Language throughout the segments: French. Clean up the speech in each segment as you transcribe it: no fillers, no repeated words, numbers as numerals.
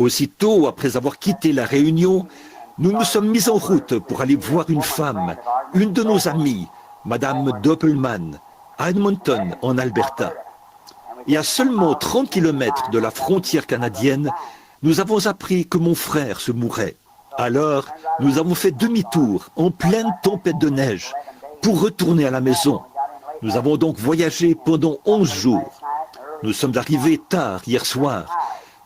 Aussitôt, après avoir quitté la réunion, nous nous sommes mis en route pour aller voir une femme, une de nos amies, Madame Doppelman, à Edmonton, en Alberta. Et à seulement 30 kilomètres de la frontière canadienne, nous avons appris que mon frère se mourait. Alors, nous avons fait demi-tour en pleine tempête de neige pour retourner à la maison. Nous avons donc voyagé pendant 11 jours. Nous sommes arrivés tard hier soir.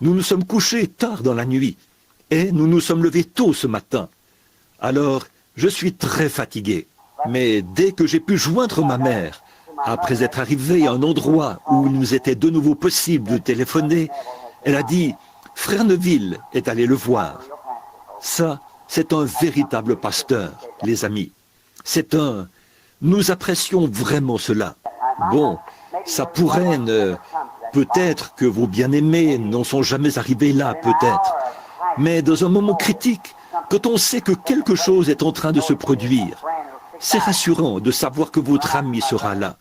Nous nous sommes couchés tard dans la nuit. Et nous nous sommes levés tôt ce matin. Alors, je suis très fatigué. Mais dès que j'ai pu joindre ma mère, après être arrivé à un endroit où il nous était de nouveau possible de téléphoner, elle a dit « Frère Neville est allé le voir ». Ça, c'est un véritable pasteur, les amis. C'est un... Nous apprécions vraiment cela. Bon, ça pourrait ne... Peut-être que vos bien-aimés n'en sont jamais arrivés là, peut-être. Mais dans un moment critique, quand on sait que quelque chose est en train de se produire, c'est rassurant de savoir que votre ami sera là.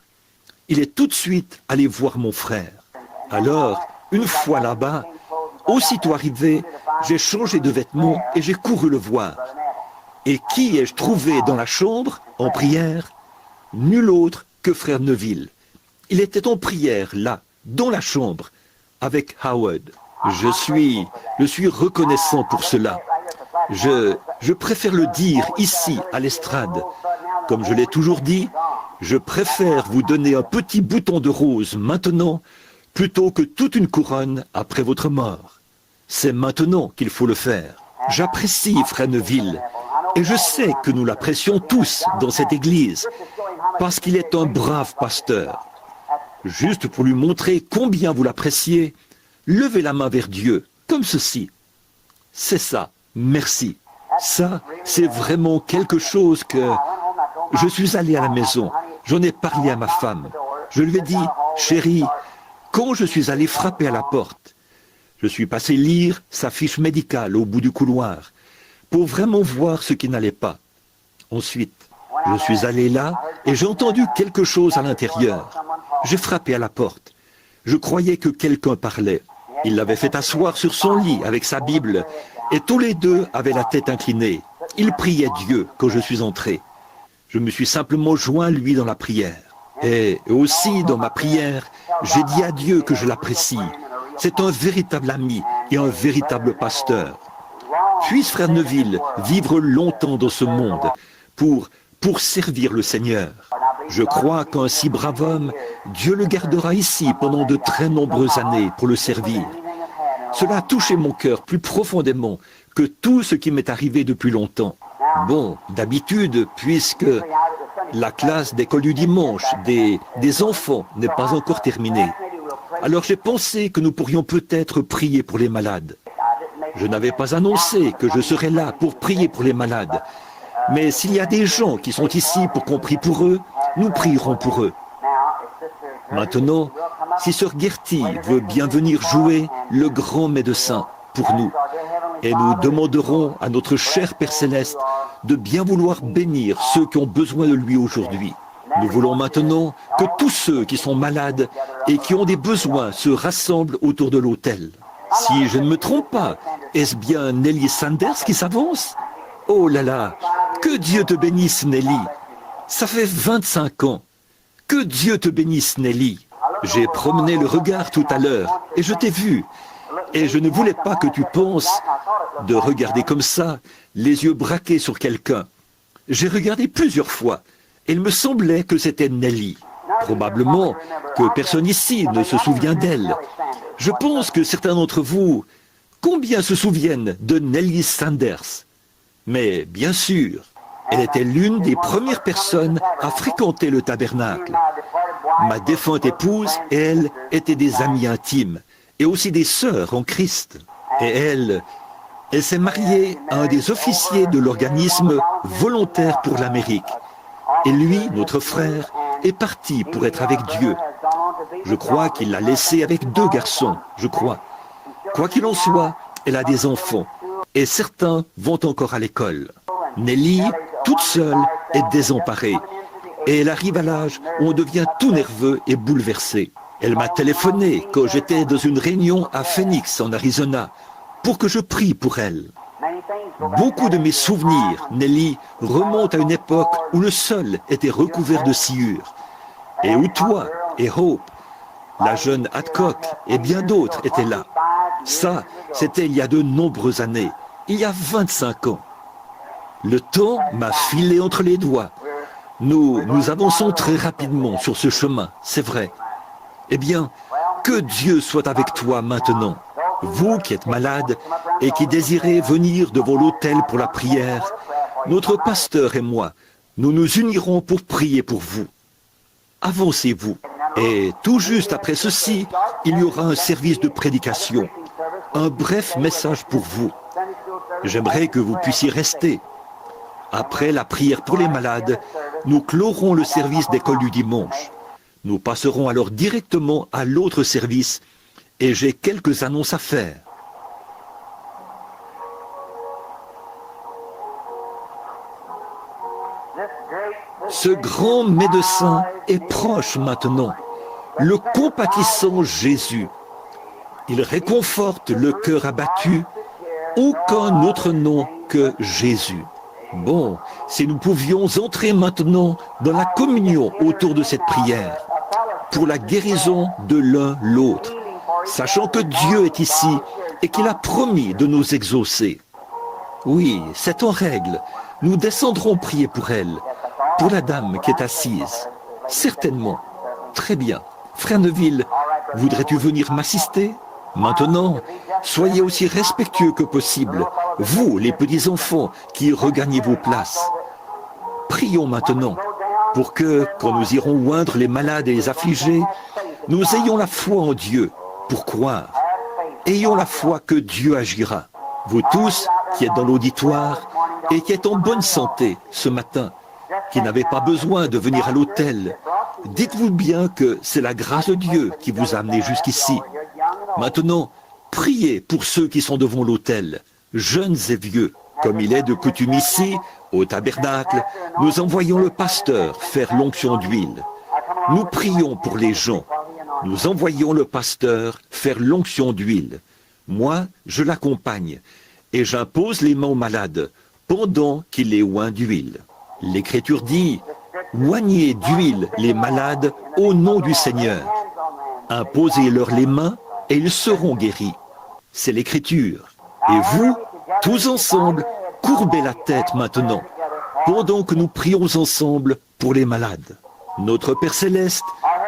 Il est tout de suite allé voir mon frère. Alors, une fois là-bas, aussitôt arrivé, j'ai changé de vêtements et j'ai couru le voir. Et qui ai-je trouvé dans la chambre, en prière? Nul autre que frère Neville. Il était en prière, là, dans la chambre, avec Howard. Je suis reconnaissant pour cela. Je préfère le dire ici, à l'estrade. Comme je l'ai toujours dit, je préfère vous donner un petit bouton de rose maintenant, plutôt que toute une couronne après votre mort. C'est maintenant qu'il faut le faire. J'apprécie frère Neville, et je sais que nous l'apprécions tous dans cette église, parce qu'il est un brave pasteur. Juste pour lui montrer combien vous l'appréciez, levez la main vers Dieu, comme ceci. C'est ça, merci. Ça, c'est vraiment quelque chose que... Je suis allé à la maison, j'en ai parlé à ma femme. Je lui ai dit, chérie, quand je suis allé frapper à la porte, je suis passé lire sa fiche médicale au bout du couloir, pour vraiment voir ce qui n'allait pas. Ensuite, je suis allé là et j'ai entendu quelque chose à l'intérieur. J'ai frappé à la porte. Je croyais que quelqu'un parlait. Il l'avait fait asseoir sur son lit avec sa Bible et tous les deux avaient la tête inclinée. Ils priaient Dieu quand je suis entré. Je me suis simplement joint lui dans la prière. Et aussi dans ma prière, j'ai dit à Dieu que je l'apprécie. C'est un véritable ami et un véritable pasteur. Puisse frère Neville vivre longtemps dans ce monde pour servir le Seigneur. Je crois qu'un si brave homme, Dieu le gardera ici pendant de très nombreuses années pour le servir. Cela a touché mon cœur plus profondément que tout ce qui m'est arrivé depuis longtemps. Bon, d'habitude, puisque la classe d'école du dimanche des enfants n'est pas encore terminée, alors j'ai pensé que nous pourrions peut-être prier pour les malades. Je n'avais pas annoncé que je serais là pour prier pour les malades. Mais s'il y a des gens qui sont ici pour qu'on prie pour eux, nous prierons pour eux. Maintenant, si sœur Gertie veut bien venir jouer le grand médecin pour nous, et nous demanderons à notre cher Père Céleste de bien vouloir bénir ceux qui ont besoin de lui aujourd'hui. Nous voulons maintenant que tous ceux qui sont malades et qui ont des besoins se rassemblent autour de l'autel. Si je ne me trompe pas, est-ce bien Nelly Sanders qui s'avance? Oh là là, que Dieu te bénisse Nelly. Ça fait 25 ans. Que Dieu te bénisse Nelly. J'ai promené le regard tout à l'heure et je t'ai vu. Et je ne voulais pas que tu penses de regarder comme ça, les yeux braqués sur quelqu'un. J'ai regardé plusieurs fois et il me semblait que c'était Nelly. Probablement que personne ici ne se souvient d'elle. Je pense que certains d'entre vous, combien se souviennent de Nelly Sanders? Mais bien sûr, elle était l'une des premières personnes à fréquenter le tabernacle. Ma défunte épouse et elle étaient des amies intimes et aussi des sœurs en Christ. Et elle s'est mariée à un des officiers de l'organisme Volontaire pour l'Amérique. Et lui, notre frère, est parti pour être avec Dieu. Je crois qu'il l'a laissée avec 2 garçons, je crois. Quoi qu'il en soit, elle a des enfants. Et certains vont encore à l'école. Nelly, toute seule, est désemparée. Et elle arrive à l'âge où on devient tout nerveux et bouleversé. Elle m'a téléphoné quand j'étais dans une réunion à Phoenix, en Arizona, pour que je prie pour elle. Beaucoup de mes souvenirs, Nelly, remontent à une époque où le sol était recouvert de sciure, et où toi et Hope, la jeune Adcock et bien d'autres étaient là. Ça, c'était il y a de nombreuses années, il y a 25 ans. Le temps m'a filé entre les doigts. Nous avançons très rapidement sur ce chemin, c'est vrai. Eh bien, que Dieu soit avec toi maintenant. Vous qui êtes malade et qui désirez venir devant l'autel pour la prière, notre pasteur et moi, nous nous unirons pour prier pour vous. Avancez-vous. Et tout juste après ceci, il y aura un service de prédication, un bref message pour vous. J'aimerais que vous puissiez rester. Après la prière pour les malades, nous clorons le service d'école du dimanche. Nous passerons alors directement à l'autre service et j'ai quelques annonces à faire. Ce grand médecin est proche maintenant, le compatissant Jésus. Il réconforte le cœur abattu, aucun autre nom que Jésus. Bon, si nous pouvions entrer maintenant dans la communion autour de cette prière, pour la guérison de l'un l'autre, sachant que Dieu est ici et qu'il a promis de nous exaucer. Oui, c'est en règle. Nous descendrons prier pour elle, pour la dame qui est assise. Certainement. Très bien. Frère Neville, voudrais-tu venir m'assister? Maintenant, soyez aussi respectueux que possible, vous, les petits-enfants, qui regagnez vos places. Prions maintenant, pour que, quand nous irons oindre les malades et les affligés, nous ayons la foi en Dieu, pour croire. Ayons la foi que Dieu agira. Vous tous, qui êtes dans l'auditoire, et qui êtes en bonne santé ce matin, qui n'avez pas besoin de venir à l'autel, dites-vous bien que c'est la grâce de Dieu qui vous a amené jusqu'ici. Maintenant, priez pour ceux qui sont devant l'autel, jeunes et vieux. Comme il est de coutume ici, au tabernacle, nous envoyons le pasteur faire l'onction d'huile. Nous prions pour les gens. Nous envoyons le pasteur faire l'onction d'huile. Moi, je l'accompagne et j'impose les mains aux malades pendant qu'il les oint d'huile. L'Écriture dit, oignez d'huile les malades au nom du Seigneur. Imposez-leur les mains et ils seront guéris. C'est l'Écriture. Et vous, tous ensemble, courbez la tête maintenant, pendant que nous prions ensemble pour les malades. Notre Père Céleste,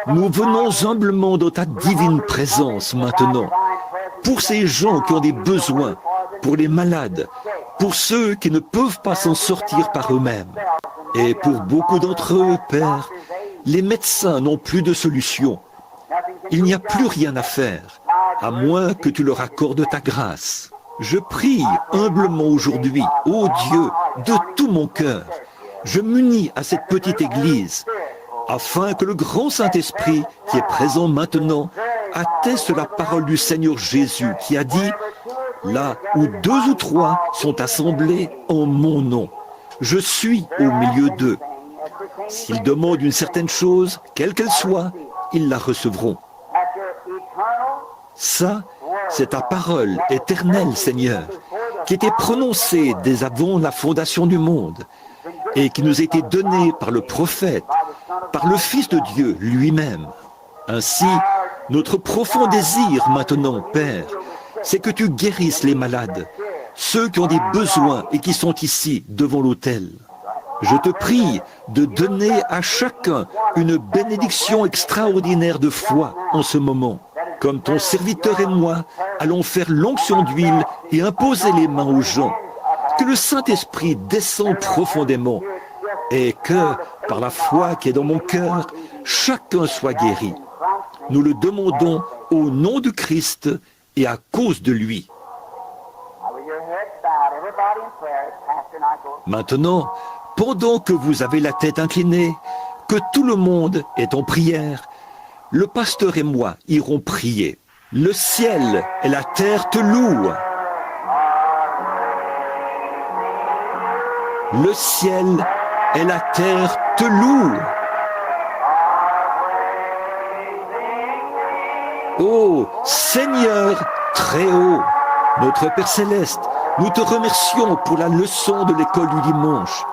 nous venons humblement dans ta divine présence maintenant, pour ces gens qui ont des besoins, pour les malades, pour ceux qui ne peuvent pas s'en sortir par eux-mêmes. Et pour beaucoup d'entre eux, Père, les médecins n'ont plus de solution. Il n'y a plus rien à faire, à moins que tu leur accordes ta grâce. Je prie humblement aujourd'hui, ô Dieu, de tout mon cœur. Je m'unis à cette petite église, afin que le grand Saint-Esprit, qui est présent maintenant, atteste la parole du Seigneur Jésus, qui a dit, « Là où 2 ou 3 sont assemblés en mon nom, je suis au milieu d'eux. S'ils demandent une certaine chose, quelle qu'elle soit, ils la recevront. » Ça, c'est ta parole éternelle, Seigneur, qui était prononcée dès avant la fondation du monde et qui nous a été donnée par le prophète, par le Fils de Dieu lui-même. Ainsi, notre profond désir maintenant, Père, c'est que tu guérisses les malades, ceux qui ont des besoins et qui sont ici devant l'autel. Je te prie de donner à chacun une bénédiction extraordinaire de foi en ce moment. Comme ton serviteur et moi allons faire l'onction d'huile et imposer les mains aux gens, que le Saint-Esprit descend profondément et que, par la foi qui est dans mon cœur, chacun soit guéri. Nous le demandons au nom de Christ et à cause de lui. Maintenant, pendant que vous avez la tête inclinée, que tout le monde est en prière, le pasteur et moi irons prier. Le ciel et la terre te louent. Le ciel et la terre te louent. Ô Seigneur très haut, Notre Père Céleste, nous te remercions pour la leçon de l'école du dimanche.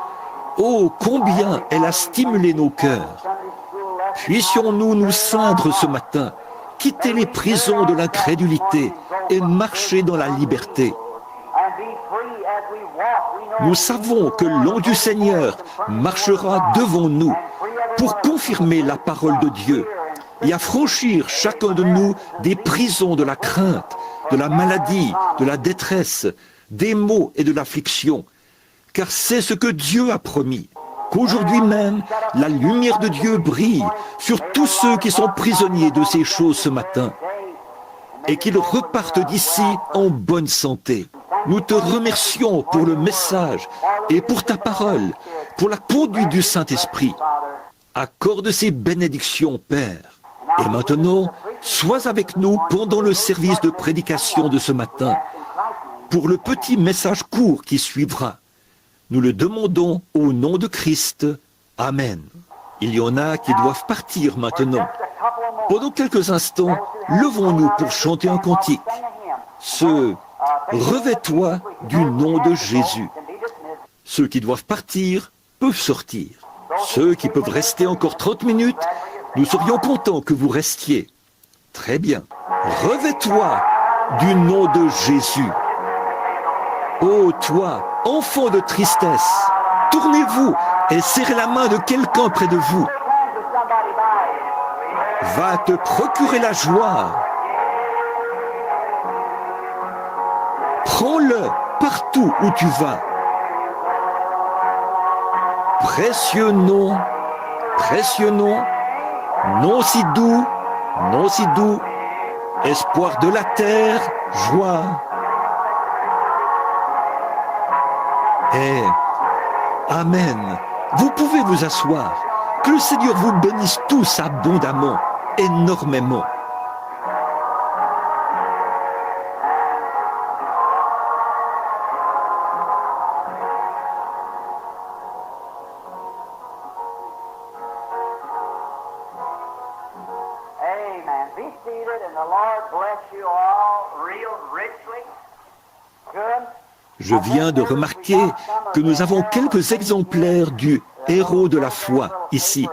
Oh, combien elle a stimulé nos cœurs. Puissions-nous nous ceindre ce matin, quitter les prisons de l'incrédulité et marcher dans la liberté. Nous savons que l'ange du Seigneur marchera devant nous pour confirmer la parole de Dieu et affranchir chacun de nous des prisons de la crainte, de la maladie, de la détresse, des maux et de l'affliction. Car c'est ce que Dieu a promis, qu'aujourd'hui même, la lumière de Dieu brille sur tous ceux qui sont prisonniers de ces choses ce matin, et qu'ils repartent d'ici en bonne santé. Nous te remercions pour le message et pour ta parole, pour la conduite du Saint-Esprit. Accorde ces bénédictions, Père. Et maintenant, sois avec nous pendant le service de prédication de ce matin, pour le petit message court qui suivra. Nous le demandons au nom de Christ. Amen. Il y en a qui doivent partir maintenant. Pendant quelques instants, levons-nous pour chanter un cantique. Revêt-toi du nom de Jésus. Ceux qui doivent partir peuvent sortir. Ceux qui peuvent rester encore 30 minutes, nous serions contents que vous restiez. Très bien. Revêt-toi du nom de Jésus. Ô toi, enfant de tristesse, tournez-vous et serrez la main de quelqu'un près de vous. Va te procurer la joie. Prends-le partout où tu vas. Précieux nom, nom si doux, espoir de la terre, joie. Et Amen. Vous pouvez vous asseoir. Que le Seigneur vous bénisse tous abondamment, énormément. Amen. Be seated and the Lord bless you all real richly. Good. Je viens de remarquer que nous avons quelques exemplaires du Héros de la foi ici.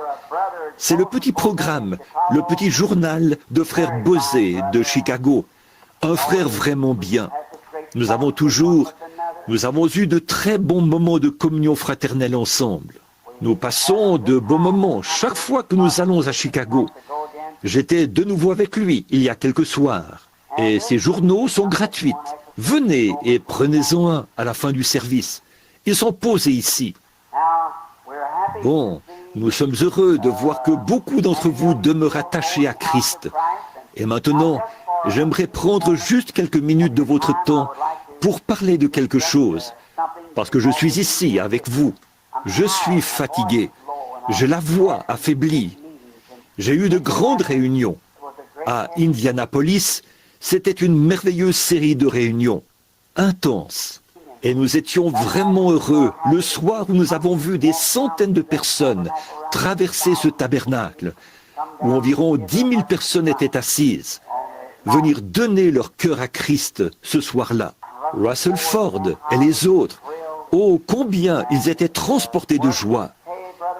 C'est le petit programme, le petit journal de frère Bosé de Chicago. Un frère vraiment bien. Nous avons eu de très bons moments de communion fraternelle ensemble. Nous passons de beaux moments chaque fois que nous allons à Chicago. J'étais de nouveau avec lui il y a quelques soirs. Et ces journaux sont gratuits. Venez et prenez-en un à la fin du service. Ils sont posés ici. Bon, nous sommes heureux de voir que beaucoup d'entre vous demeurent attachés à Christ. Et maintenant, j'aimerais prendre juste quelques minutes de votre temps pour parler de quelque chose. Parce que je suis ici avec vous. Je suis fatigué. J'ai la voix affaiblie. J'ai eu de grandes réunions. À Indianapolis, c'était une merveilleuse série de réunions, intenses. Et nous étions vraiment heureux le soir où nous avons vu des centaines de personnes traverser ce tabernacle, où environ 10 000 personnes étaient assises, venir donner leur cœur à Christ ce soir-là. Russell Ford et les autres, oh combien ils étaient transportés de joie.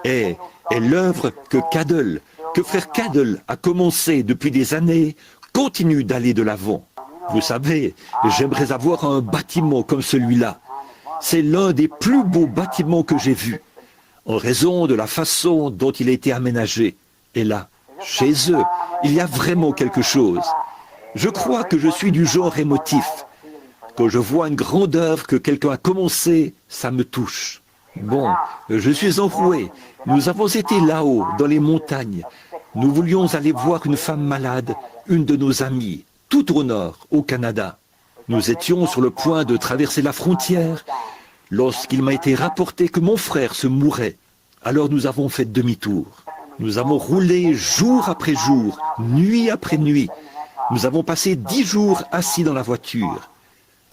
Et l'œuvre que frère Cadell a commencé depuis des années, continue d'aller de l'avant. Vous savez, j'aimerais avoir un bâtiment comme celui-là. C'est l'un des plus beaux bâtiments que j'ai vus, en raison de la façon dont il a été aménagé. Et là, chez eux, il y a vraiment quelque chose. Je crois que je suis du genre émotif. Quand je vois une grande œuvre que quelqu'un a commencée, ça me touche. Bon, je suis enroué. Nous avons été là-haut, dans les montagnes. Nous voulions aller voir une femme malade, une de nos amies, tout au nord, au Canada. Nous étions sur le point de traverser la frontière lorsqu'il m'a été rapporté que mon frère se mourait. Alors nous avons fait demi-tour. Nous avons roulé jour après jour, nuit après nuit. Nous avons passé 10 jours assis dans la voiture.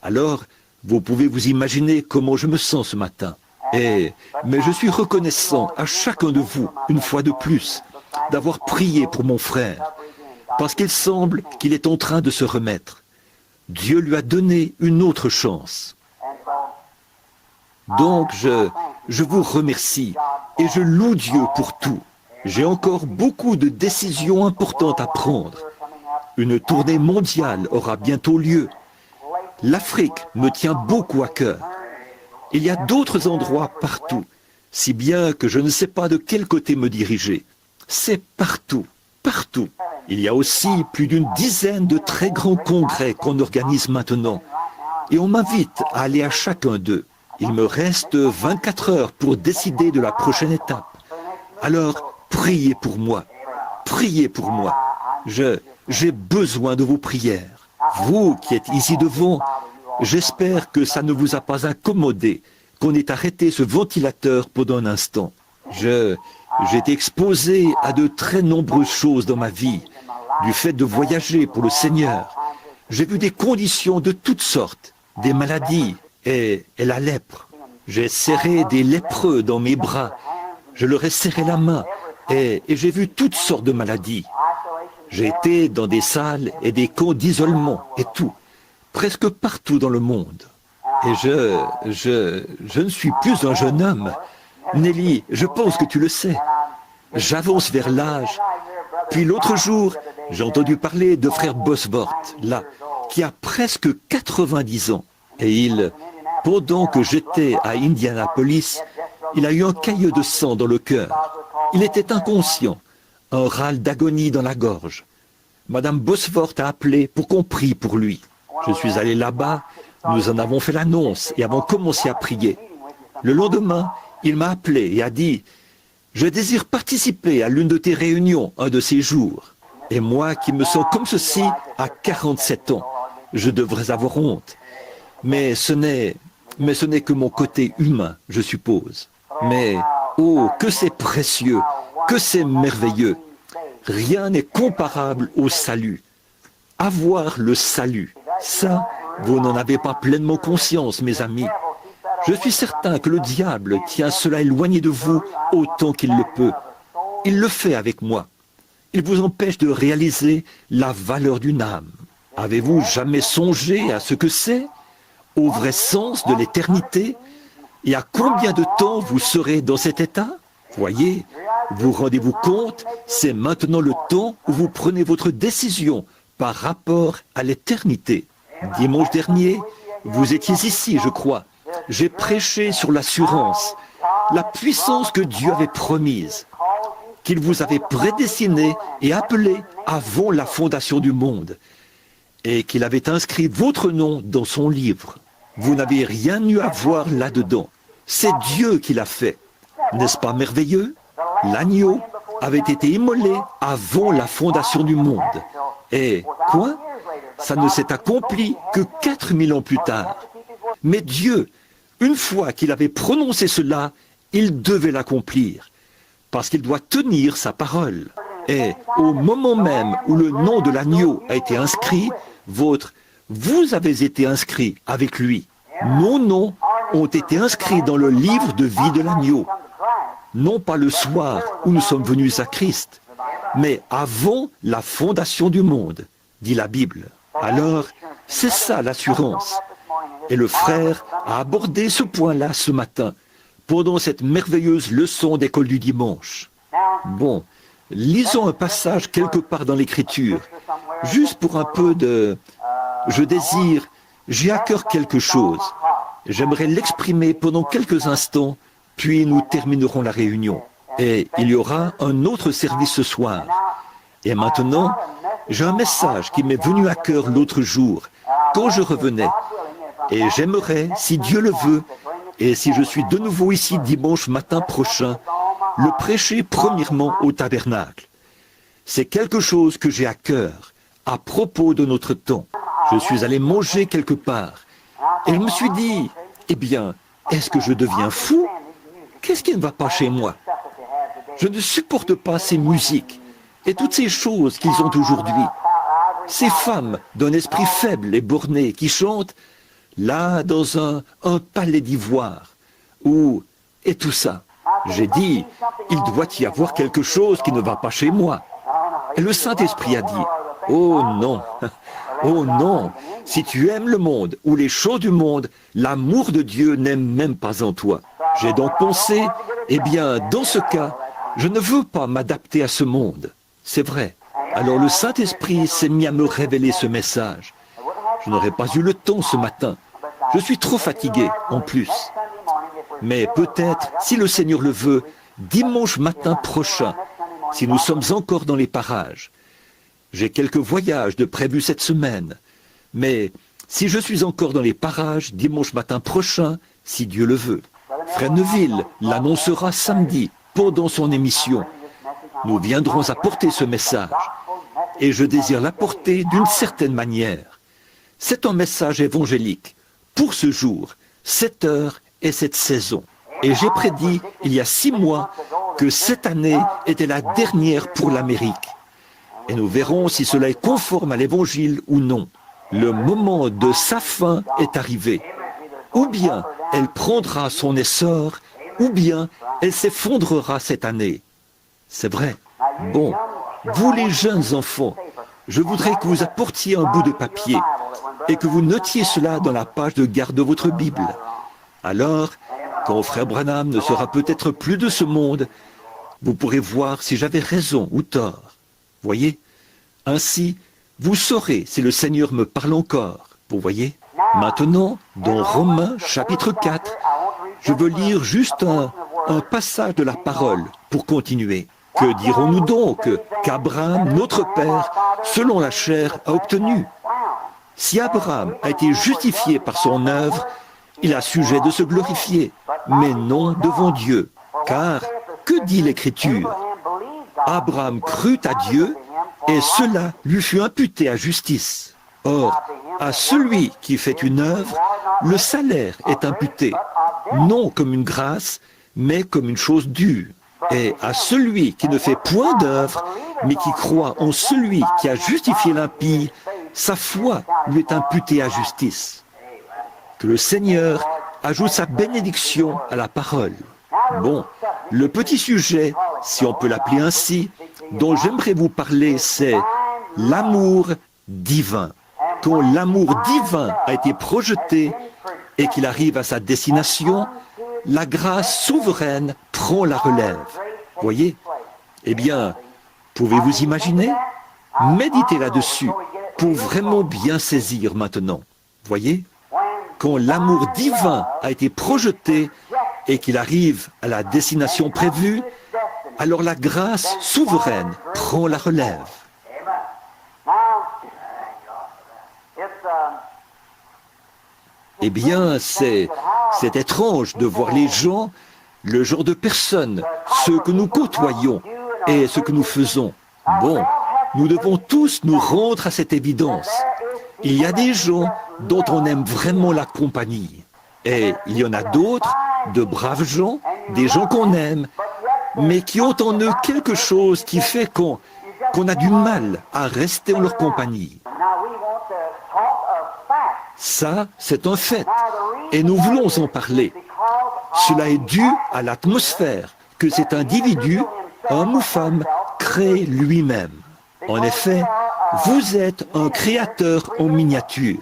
Alors, vous pouvez vous imaginer comment je me sens ce matin. Mais je suis reconnaissant à chacun de vous, une fois de plus, d'avoir prié pour mon frère, parce qu'il semble qu'il est en train de se remettre. Dieu lui a donné une autre chance. And so, Donc je vous remercie et je loue Dieu pour tout. J'ai encore beaucoup de décisions importantes à prendre. Une tournée mondiale aura bientôt lieu. L'Afrique me tient beaucoup à cœur. Il y a d'autres endroits partout, si bien que je ne sais pas de quel côté me diriger. C'est partout, partout. Il y a aussi plus d'une dizaine de très grands congrès qu'on organise maintenant. Et on m'invite à aller à chacun d'eux. Il me reste 24 heures pour décider de la prochaine étape. Alors, priez pour moi. Priez pour moi. J'ai besoin de vos prières. Vous qui êtes ici devant, j'espère que ça ne vous a pas incommodé, qu'on ait arrêté ce ventilateur pendant un instant. J'ai été exposé à de très nombreuses choses dans ma vie, du fait de voyager pour le Seigneur. J'ai vu des conditions de toutes sortes, des maladies et la lèpre. J'ai serré des lépreux dans mes bras. Je leur ai serré la main et j'ai vu toutes sortes de maladies. J'ai été dans des salles et des camps d'isolement et tout, presque partout dans le monde. Et je ne suis plus un jeune homme. Nelly, je pense que tu le sais. J'avance vers l'âge. Puis l'autre jour, j'ai entendu parler de frère Bosworth, là, qui a presque 90 ans. Et pendant que j'étais à Indianapolis, il a eu un caillot de sang dans le cœur. Il était inconscient, un râle d'agonie dans la gorge. Madame Bosworth a appelé pour qu'on prie pour lui. Je suis allé là-bas, nous en avons fait l'annonce et avons commencé à prier. Le lendemain, il m'a appelé et a dit « Je désire participer à l'une de tes réunions un de ces jours. » Et moi qui me sens comme ceci à 47 ans, je devrais avoir honte. Mais ce n'est que mon côté humain, je suppose. Mais, oh, que c'est précieux, que c'est merveilleux. Rien n'est comparable au salut. Avoir le salut, ça, vous n'en avez pas pleinement conscience, mes amis. Je suis certain que le diable tient cela éloigné de vous autant qu'il le peut. Il le fait avec moi. Il vous empêche de réaliser la valeur d'une âme. Avez-vous jamais songé à ce que c'est, au vrai sens de l'éternité, et à combien de temps vous serez dans cet état? Voyez, vous rendez-vous compte, c'est maintenant le temps où vous prenez votre décision par rapport à l'éternité. Dimanche dernier, vous étiez ici, je crois. J'ai prêché sur l'assurance, la puissance que Dieu avait promise, qu'il vous avait prédestiné et appelé avant la fondation du monde, et qu'il avait inscrit votre nom dans son livre. Vous n'avez rien eu à voir là-dedans. C'est Dieu qui l'a fait. N'est-ce pas merveilleux? L'agneau avait été immolé avant la fondation du monde. Et quoi? Ça ne s'est accompli que 4000 ans plus tard. Mais Dieu, une fois qu'il avait prononcé cela, il devait l'accomplir, parce qu'il doit tenir sa parole. Et au moment même où le nom de l'agneau a été inscrit, vous avez été inscrit avec lui. Nos noms ont été inscrits dans le livre de vie de l'agneau. Non pas le soir où nous sommes venus à Christ, mais avant la fondation du monde, dit la Bible. Alors, c'est ça l'assurance. Et le frère a abordé ce point-là ce matin, pendant cette merveilleuse leçon d'école du dimanche. Bon, lisons un passage quelque part dans l'Écriture, juste pour un peu de... j'ai à cœur quelque chose. J'aimerais l'exprimer pendant quelques instants, puis nous terminerons la réunion. Et il y aura un autre service ce soir. Et maintenant, j'ai un message qui m'est venu à cœur l'autre jour, quand je revenais. Et j'aimerais, si Dieu le veut, et si je suis de nouveau ici dimanche matin prochain, le prêcher premièrement au tabernacle. C'est quelque chose que j'ai à cœur, à propos de notre temps. Je suis allé manger quelque part, et je me suis dit, eh bien, est-ce que je deviens fou? Qu'est-ce qui ne va pas chez moi? Je ne supporte pas ces musiques et toutes ces choses qu'ils ont aujourd'hui. Ces femmes d'un esprit faible et borné qui chantent là dans un palais d'ivoire, et tout ça. J'ai dit, il doit y avoir quelque chose qui ne va pas chez moi. Et le Saint-Esprit a dit, oh non, Oh non, si tu aimes le monde ou les choses du monde, l'amour de Dieu n'est même pas en toi. J'ai donc pensé, eh bien, dans ce cas, je ne veux pas m'adapter à ce monde. C'est vrai. Alors le Saint-Esprit s'est mis à me révéler ce message. Je n'aurais pas eu le temps ce matin. Je suis trop fatigué, en plus. Mais peut-être, si le Seigneur le veut, dimanche matin prochain, si nous sommes encore dans les parages. J'ai quelques voyages de prévus cette semaine. Mais si je suis encore dans les parages dimanche matin prochain, si Dieu le veut, Frère Neville l'annoncera samedi pendant son émission. Nous viendrons apporter ce message. Et je désire l'apporter d'une certaine manière. C'est un message évangélique pour ce jour, cette heure et cette saison. Et j'ai prédit il y a 6 mois que cette année était la dernière pour l'Amérique. Et nous verrons si cela est conforme à l'Évangile ou non. Le moment de sa fin est arrivé. Ou bien elle prendra son essor, ou bien elle s'effondrera cette année. C'est vrai. Bon, vous les jeunes enfants, je voudrais que vous apportiez un bout de papier et que vous notiez cela dans la page de garde de votre Bible. Alors, quand Frère Branham ne sera peut-être plus de ce monde, vous pourrez voir si j'avais raison ou tort. Voyez? Ainsi, vous saurez si le Seigneur me parle encore. Vous voyez? Maintenant, dans Romains chapitre 4, je veux lire juste un passage de la parole pour continuer. Que dirons-nous donc qu'Abraham, notre Père, selon la chair, a obtenu? Si Abraham a été justifié par son œuvre, il a sujet de se glorifier, mais non devant Dieu. Car, que dit l'Écriture? Abraham crut à Dieu, et cela lui fut imputé à justice. Or, à celui qui fait une œuvre, le salaire est imputé, non comme une grâce, mais comme une chose due. Et à celui qui ne fait point d'œuvre, mais qui croit en celui qui a justifié l'impie, sa foi lui est imputée à justice. Que le Seigneur ajoute sa bénédiction à la parole. Bon, le petit sujet, si on peut l'appeler ainsi, dont j'aimerais vous parler, c'est l'amour divin. Quand l'amour divin a été projeté et qu'il arrive à sa destination, la grâce souveraine prend la relève. Voyez? Eh bien, pouvez-vous imaginer? Méditez là-dessus pour vraiment bien saisir maintenant. Voyez? Quand l'amour divin a été projeté et qu'il arrive à la destination prévue, alors la grâce souveraine prend la relève. Eh bien, c'est étrange de voir les gens, le genre de personnes, ceux que nous côtoyons et ce que nous faisons. Bon, nous devons tous nous rendre à cette évidence. Il y a des gens dont on aime vraiment la compagnie. Et il y en a d'autres, de braves gens, des gens qu'on aime, mais qui ont en eux quelque chose qui fait qu'on a du mal à rester en leur compagnie. Ça, c'est un fait. Et nous voulons en parler. Cela est dû à l'atmosphère que cet individu, homme ou femme, crée lui-même. En effet, vous êtes un créateur en miniature.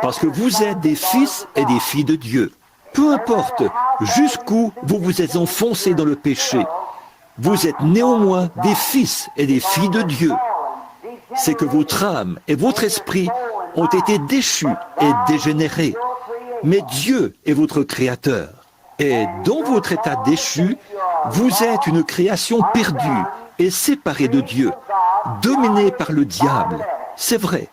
Parce que vous êtes des fils et des filles de Dieu. Peu importe jusqu'où vous vous êtes enfoncés dans le péché, vous êtes néanmoins des fils et des filles de Dieu. C'est que votre âme et votre esprit ont été déchus et dégénérés. Mais Dieu est votre créateur. Et dans votre état déchu, vous êtes une création perdue et séparée de Dieu, dominée par le diable. C'est vrai.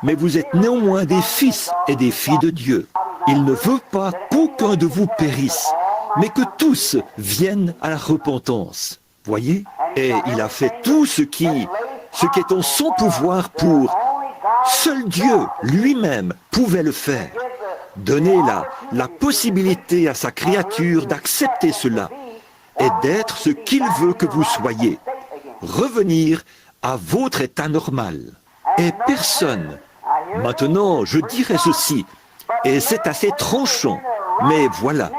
Mais vous êtes néanmoins des fils et des filles de Dieu. Il ne veut pas qu'aucun de vous périsse, mais que tous viennent à la repentance. Voyez? Et il a fait tout ce qui est en son pouvoir pour... Seul Dieu lui-même pouvait le faire. Donner la possibilité à sa créature d'accepter cela et d'être ce qu'il veut que vous soyez. Revenir à votre état normal. Et personne... Maintenant, je dirais ceci, et c'est assez tranchant, mais voilà,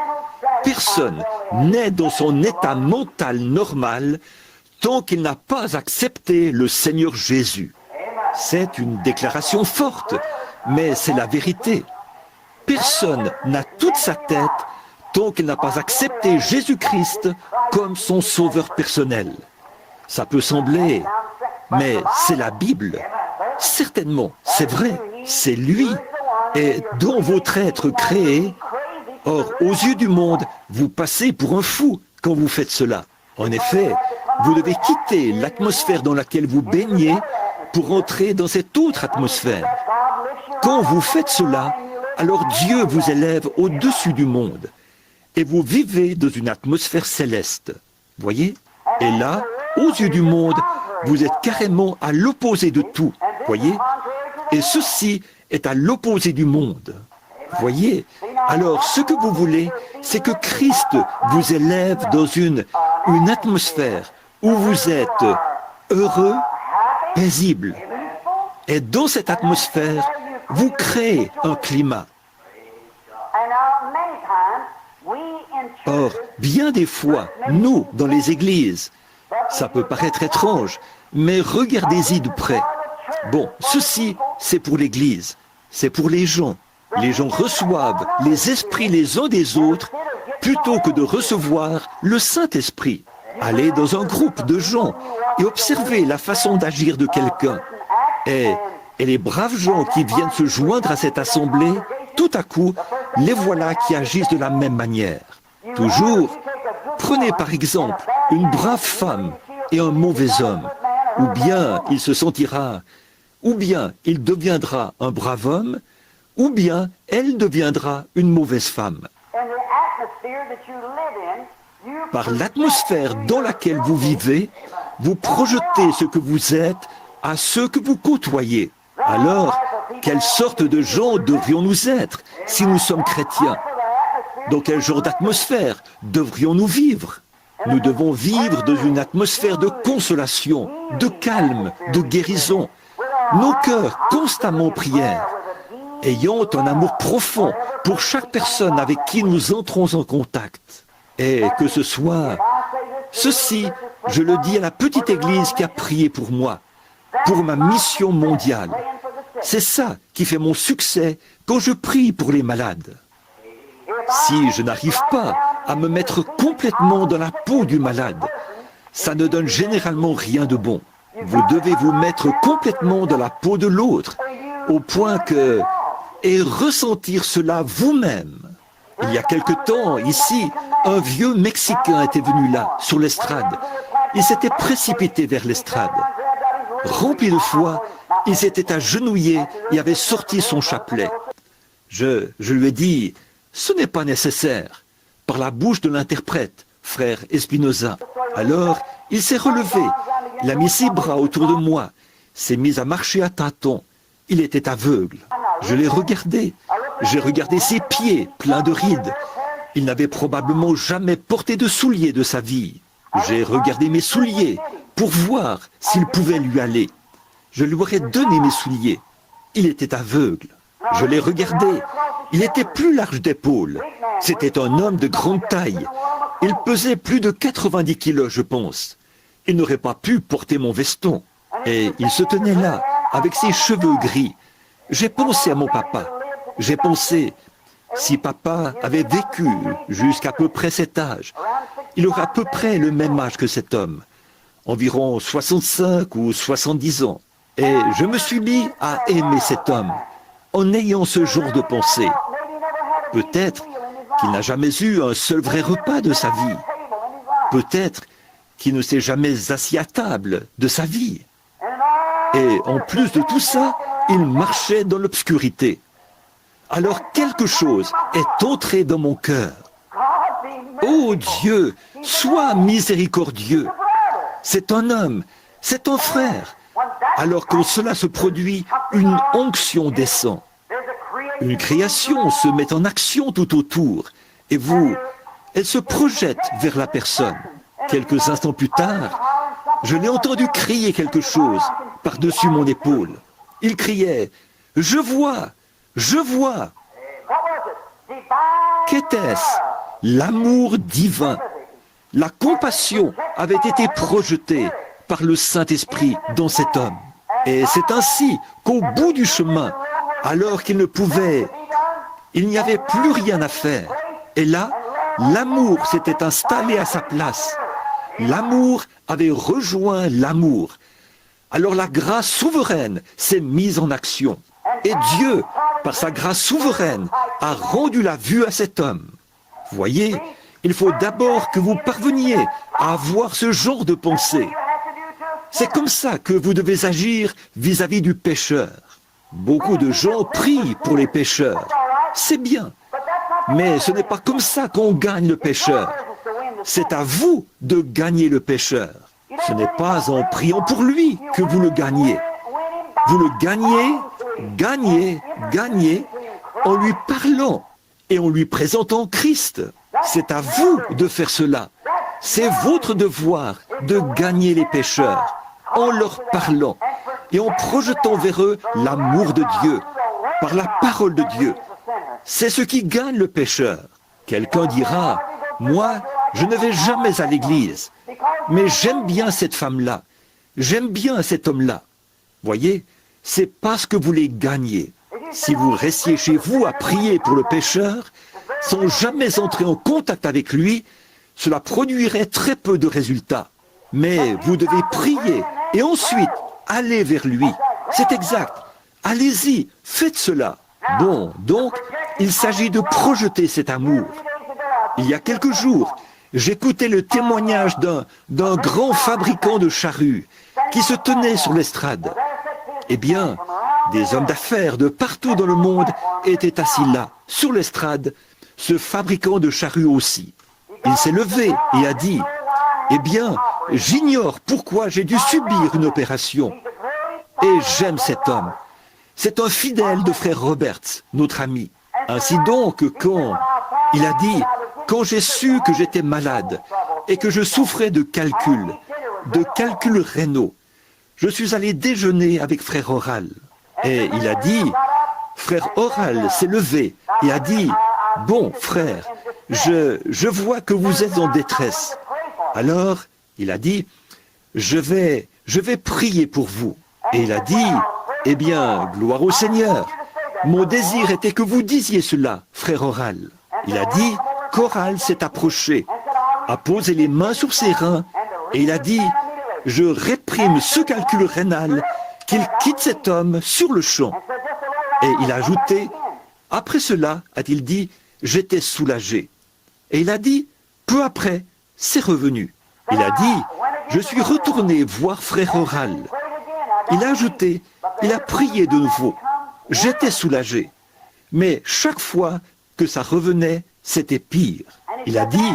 personne n'est dans son état mental normal tant qu'il n'a pas accepté le Seigneur Jésus. C'est une déclaration forte, mais c'est la vérité. Personne n'a toute sa tête tant qu'il n'a pas accepté Jésus-Christ comme son sauveur personnel. Ça peut sembler, mais c'est la Bible. Certainement, c'est vrai, c'est lui, et dont votre être créé. Or, aux yeux du monde, vous passez pour un fou quand vous faites cela. En effet, vous devez quitter l'atmosphère dans laquelle vous baignez pour entrer dans cette autre atmosphère. Quand vous faites cela, alors Dieu vous élève au-dessus du monde et vous vivez dans une atmosphère céleste. Voyez? Et là, aux yeux du monde, vous êtes carrément à l'opposé de tout. Voyez? Et ceci est à l'opposé du monde. Voyez? Alors, ce que vous voulez, c'est que Christ vous élève dans une atmosphère où vous êtes heureux, paisible. Et dans cette atmosphère, vous créez un climat. Or, bien des fois, nous, dans les églises, ça peut paraître étrange, mais regardez-y de près. Bon, ceci, c'est pour l'église, c'est pour les gens. Les gens reçoivent les esprits les uns des autres plutôt que de recevoir le Saint-Esprit. Allez dans un groupe de gens et observez la façon d'agir de quelqu'un. Et les braves gens qui viennent se joindre à cette assemblée, tout à coup, les voilà qui agissent de la même manière. Toujours, prenez par exemple une brave femme et un mauvais homme. Ou bien il se sentira, ou bien il deviendra un brave homme, ou bien elle deviendra une mauvaise femme. Par l'atmosphère dans laquelle vous vivez, vous projetez ce que vous êtes à ceux que vous côtoyez. Alors, quelle sorte de gens devrions-nous être si nous sommes chrétiens? Dans quel genre d'atmosphère devrions-nous vivre? Nous devons vivre dans une atmosphère de consolation, de calme, de guérison. Nos cœurs constamment en prière, ayant un amour profond pour chaque personne avec qui nous entrons en contact. Et que ce soit ceci, je le dis à la petite église qui a prié pour moi, pour ma mission mondiale. C'est ça qui fait mon succès quand je prie pour les malades. Si je n'arrive pas à me mettre complètement dans la peau du malade, ça ne donne généralement rien de bon. Vous devez vous mettre complètement dans la peau de l'autre, au point que... et ressentir cela vous-même. Il y a quelque temps, ici, un vieux Mexicain était venu là, sur l'estrade. Il s'était précipité vers l'estrade. Rempli de foi, il s'était agenouillé et avait sorti son chapelet. Je lui ai dit, ce n'est pas nécessaire, par la bouche de l'interprète, frère Espinoza. Alors, il s'est relevé, il a mis ses bras autour de moi, s'est mis à marcher à tâtons. Il était aveugle. Je l'ai regardé. J'ai regardé ses pieds pleins de rides. Il n'avait probablement jamais porté de souliers de sa vie. J'ai regardé mes souliers pour voir s'ils pouvaient lui aller. Je lui aurais donné mes souliers. Il était aveugle. Je l'ai regardé. Il était plus large d'épaules. C'était un homme de grande taille. Il pesait plus de 90 kilos, je pense. Il n'aurait pas pu porter mon veston. Et il se tenait là, avec ses cheveux gris. J'ai pensé à mon papa. J'ai pensé, si papa avait vécu jusqu'à peu près cet âge, il aurait à peu près le même âge que cet homme, environ 65 ou 70 ans. Et je me suis mis à aimer cet homme, en ayant ce genre de pensée. Peut-être qu'il n'a jamais eu un seul vrai repas de sa vie. Peut-être qu'il ne s'est jamais assis à table de sa vie. Et en plus de tout ça, il marchait dans l'obscurité. Alors quelque chose est entré dans mon cœur. Oh Dieu, sois miséricordieux. C'est un homme, c'est un frère. Alors quand cela se produit, une onction descend. Une création se met en action tout autour. Et vous, elle se projette vers la personne. Quelques instants plus tard, je l'ai entendu crier quelque chose par-dessus mon épaule. Il criait « Je vois, je vois ». Qu'était-ce? L'amour divin. La compassion avait été projetée par le Saint-Esprit dans cet homme. Et c'est ainsi qu'au bout du chemin, alors qu'il ne pouvait, il n'y avait plus rien à faire. Et là, l'amour s'était installé à sa place. L'amour avait rejoint l'amour. Alors la grâce souveraine s'est mise en action. Et Dieu, par sa grâce souveraine, a rendu la vue à cet homme. Voyez, il faut d'abord que vous parveniez à avoir ce genre de pensée. C'est comme ça que vous devez agir vis-à-vis du pécheur. Beaucoup de gens prient pour les pécheurs. C'est bien. Mais ce n'est pas comme ça qu'on gagne le pécheur. C'est à vous de gagner le pécheur. Ce n'est pas en priant pour lui que vous le gagnez. Vous le gagnez en lui parlant et en lui présentant Christ. C'est à vous de faire cela. C'est votre devoir de gagner les pécheurs en leur parlant et en projetant vers eux l'amour de Dieu par la parole de Dieu. C'est ce qui gagne le pécheur. Quelqu'un dira, moi, je ne vais jamais à l'église, mais j'aime bien cette femme-là, j'aime bien cet homme-là. Voyez, c'est parce que vous les gagnez. Si vous restiez chez vous à prier pour le pécheur, sans jamais entrer en contact avec lui, cela produirait très peu de résultats. Mais vous devez prier et ensuite aller vers lui. C'est exact. Allez-y, faites cela. Bon, donc, il s'agit de projeter cet amour. Il y a quelques jours, j'écoutais le témoignage d'un grand fabricant de charrues qui se tenait sur l'estrade. Eh bien, des hommes d'affaires de partout dans le monde étaient assis là, sur l'estrade, ce fabricant de charrues aussi. Il s'est levé et a dit, « Eh bien, j'ignore pourquoi j'ai dû subir une opération. Et j'aime cet homme. C'est un fidèle de frère Roberts, notre ami. Ainsi donc, il a dit, quand j'ai su que j'étais malade et que je souffrais de calculs rénaux, je suis allé déjeuner avec frère Oral. Et il a dit, frère Oral s'est levé et a dit, bon frère, je vois que vous êtes en détresse. Alors, il a dit, je vais prier pour vous. Et il a dit, eh bien, gloire au Seigneur. Mon désir était que vous disiez cela, frère Oral. Il a dit qu'Oral s'est approché, a posé les mains sur ses reins, et il a dit, je réprime ce calcul rénal, qu'il quitte cet homme sur le champ. Et il a ajouté, après cela, a-t-il dit, j'étais soulagé. Et il a dit, peu après, c'est revenu. Il a dit, je suis retourné voir frère Oral. Il a ajouté, il a prié de nouveau. J'étais soulagé. Mais chaque fois que ça revenait, c'était pire. Il a dit,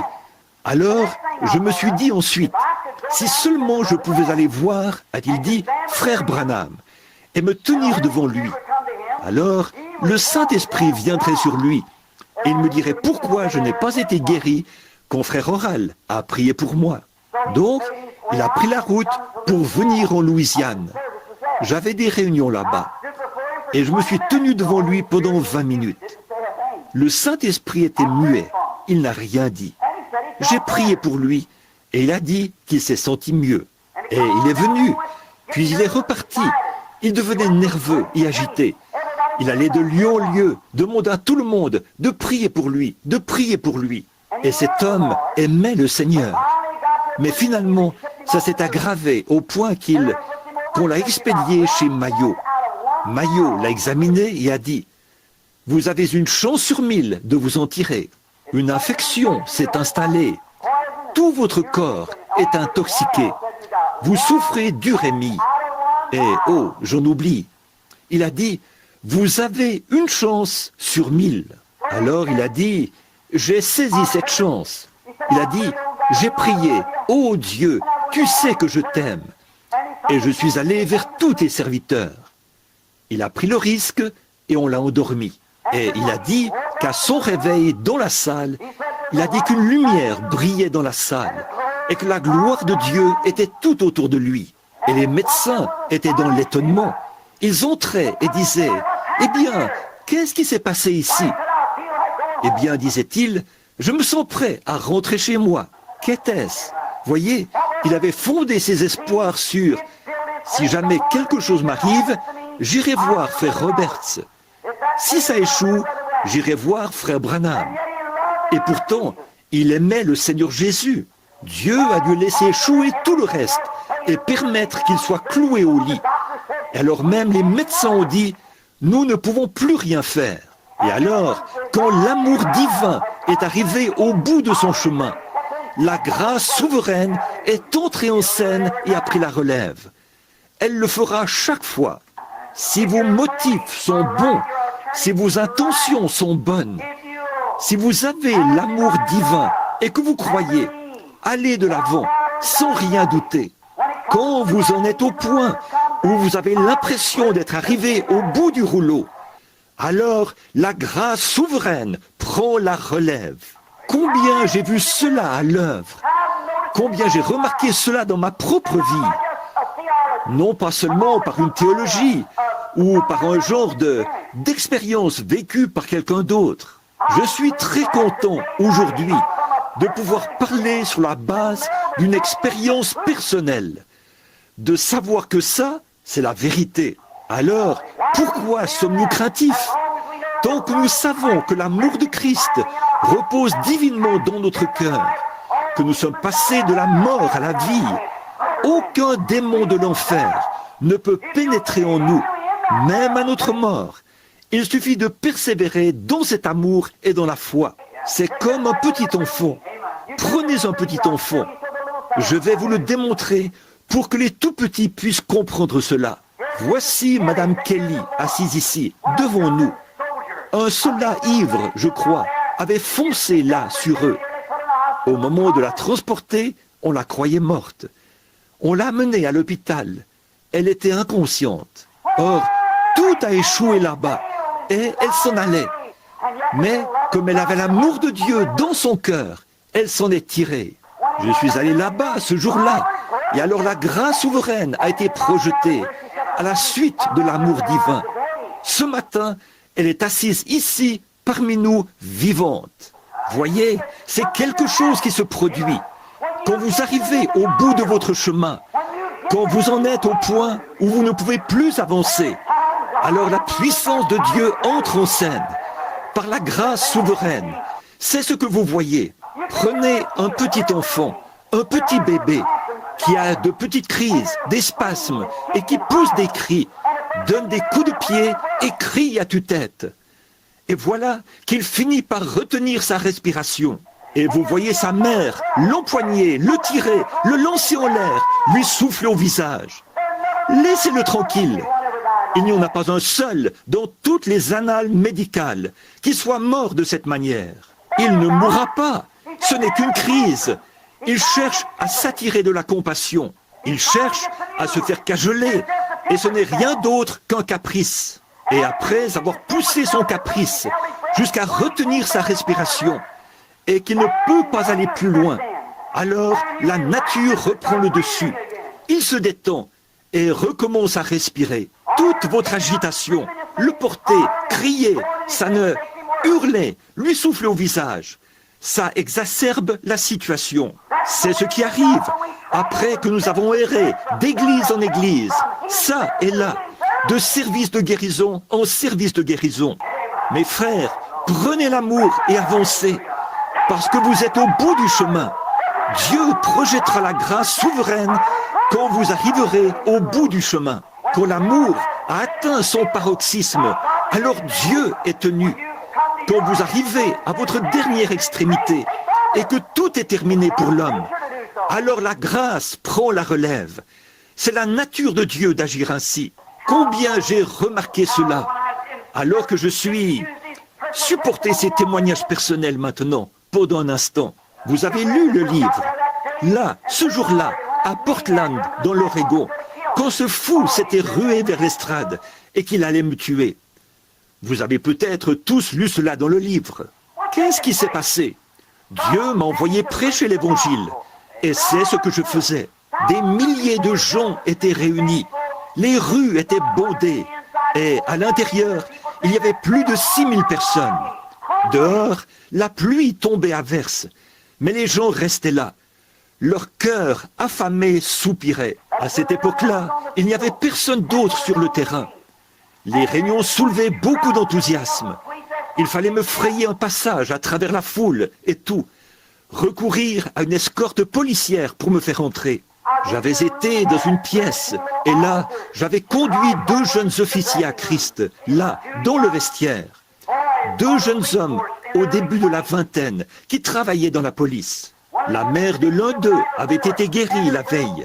alors je me suis dit ensuite, si seulement je pouvais aller voir, a-t-il dit, frère Branham, et me tenir devant lui. Alors le Saint-Esprit viendrait sur lui, et il me dirait pourquoi je n'ai pas été guéri quand frère Oral a prié pour moi. Donc, il a pris la route pour venir en Louisiane. J'avais des réunions là-bas. Et je me suis tenu devant lui pendant 20 minutes. Le Saint-Esprit était muet. Il n'a rien dit. J'ai prié pour lui et il a dit qu'il s'est senti mieux. Et il est venu, puis il est reparti. Il devenait nerveux et agité. Il allait de lieu en lieu, demandant à tout le monde de prier pour lui, de prier pour lui. Et cet homme aimait le Seigneur. Mais finalement, ça s'est aggravé au point qu'on l'a expédié chez Mayo. Mayo l'a examiné et a dit, « Vous avez une chance sur 1000 de vous en tirer. Une infection s'est installée. Tout votre corps est intoxiqué. Vous souffrez d'urémie. » Et, oh, j'en oublie. Il a dit, « Vous avez une chance sur 1000. » Alors il a dit, « J'ai saisi cette chance. » Il a dit, « J'ai prié. Oh Dieu, tu sais que je t'aime. » Et je suis allé vers tous tes serviteurs. Il a pris le risque et on l'a endormi. Et il a dit qu'à son réveil dans la salle, il a dit qu'une lumière brillait dans la salle et que la gloire de Dieu était tout autour de lui. Et les médecins étaient dans l'étonnement. Ils entraient et disaient, « Eh bien, qu'est-ce qui s'est passé ici ?» Eh bien, disait-il, « Je me sens prêt à rentrer chez moi. » Qu'était-ce? Voyez, il avait fondé ses espoirs sur Si jamais quelque chose m'arrive, j'irai voir frère Roberts. Si ça échoue, j'irai voir frère Branham. Et pourtant, il aimait le Seigneur Jésus. Dieu a dû laisser échouer tout le reste et permettre qu'il soit cloué au lit. Et alors même les médecins ont dit, nous ne pouvons plus rien faire. Et alors, quand l'amour divin est arrivé au bout de son chemin, la grâce souveraine est entrée en scène et a pris la relève. Elle le fera chaque fois. Si vos motifs sont bons, si vos intentions sont bonnes, si vous avez l'amour divin et que vous croyez, allez de l'avant sans rien douter. Quand vous en êtes au point où vous avez l'impression d'être arrivé au bout du rouleau, alors la grâce souveraine prend la relève. Combien j'ai vu cela à l'œuvre, combien j'ai remarqué cela dans ma propre vie. Non pas seulement par une théologie ou par un genre d'expérience vécue par quelqu'un d'autre. Je suis très content aujourd'hui de pouvoir parler sur la base d'une expérience personnelle, de savoir que ça, c'est la vérité. Alors, pourquoi sommes-nous craintifs? Tant que nous savons que l'amour de Christ repose divinement dans notre cœur, que nous sommes passés de la mort à la vie, aucun démon de l'enfer ne peut pénétrer en nous, même à notre mort. Il suffit de persévérer dans cet amour et dans la foi. C'est comme un petit enfant. Prenez un petit enfant. Je vais vous le démontrer pour que les tout petits puissent comprendre cela. Voici Madame Kelly, assise ici, devant nous. Un soldat ivre, je crois, avait foncé là sur eux. Au moment de la transporter, on la croyait morte. On l'a menée à l'hôpital. Elle était inconsciente. Or, tout a échoué là-bas et elle s'en allait. Mais comme elle avait l'amour de Dieu dans son cœur, elle s'en est tirée. Je suis allé là-bas ce jour-là et alors la grâce souveraine a été projetée à la suite de l'amour divin. Ce matin, elle est assise ici parmi nous vivante. Voyez, c'est quelque chose qui se produit. Quand vous arrivez au bout de votre chemin, quand vous en êtes au point où vous ne pouvez plus avancer, alors la puissance de Dieu entre en scène, par la grâce souveraine. C'est ce que vous voyez. Prenez un petit enfant, un petit bébé, qui a de petites crises, des spasmes, et qui pousse des cris, donne des coups de pied et crie à tue-tête. Et voilà qu'il finit par retenir sa respiration. Et vous voyez sa mère l'empoigner, le tirer, le lancer en l'air, lui souffler au visage. Laissez-le tranquille. Il n'y en a pas un seul dans toutes les annales médicales qui soit mort de cette manière. Il ne mourra pas. Ce n'est qu'une crise. Il cherche à s'attirer de la compassion. Il cherche à se faire cajoler. Et ce n'est rien d'autre qu'un caprice. Et après avoir poussé son caprice jusqu'à retenir sa respiration, et qu'il ne peut pas aller plus loin, alors la nature reprend le dessus. Il se détend et recommence à respirer. Toute votre agitation, le porter, crier, ça ne hurler, lui souffler au visage, ça exacerbe la situation. C'est ce qui arrive après que nous avons erré d'église en église, ça et là, de service de guérison en service de guérison. Mes frères, prenez l'amour et avancez. Parce que vous êtes au bout du chemin. Dieu projettera la grâce souveraine quand vous arriverez au bout du chemin. Quand l'amour a atteint son paroxysme, alors Dieu est tenu. Quand vous arrivez à votre dernière extrémité et que tout est terminé pour l'homme, alors la grâce prend la relève. C'est la nature de Dieu d'agir ainsi. Combien j'ai remarqué cela, alors que je suis... Supportez ces témoignages personnels maintenant. Pendant un instant, vous avez lu le livre. Là, ce jour-là, à Portland, dans l'Oregon, quand ce fou s'était rué vers l'estrade et qu'il allait me tuer. Vous avez peut-être tous lu cela dans le livre. Qu'est-ce qui s'est passé? Dieu m'a envoyé prêcher l'évangile. Et c'est ce que je faisais. Des milliers de gens étaient réunis. Les rues étaient bondées. Et à l'intérieur, il y avait plus de 6000 personnes. Dehors, la pluie tombait à verse, mais les gens restaient là. Leur cœur affamé soupirait. À cette époque-là, il n'y avait personne d'autre sur le terrain. Les réunions soulevaient beaucoup d'enthousiasme. Il fallait me frayer un passage à travers la foule et tout. Recourir à une escorte policière pour me faire entrer. J'avais été dans une pièce et là, j'avais conduit 2 jeunes officiers à Christ, là, dans le vestiaire. 2 jeunes hommes au début de la vingtaine qui travaillaient dans la police. La mère de l'un d'eux avait été guérie la veille.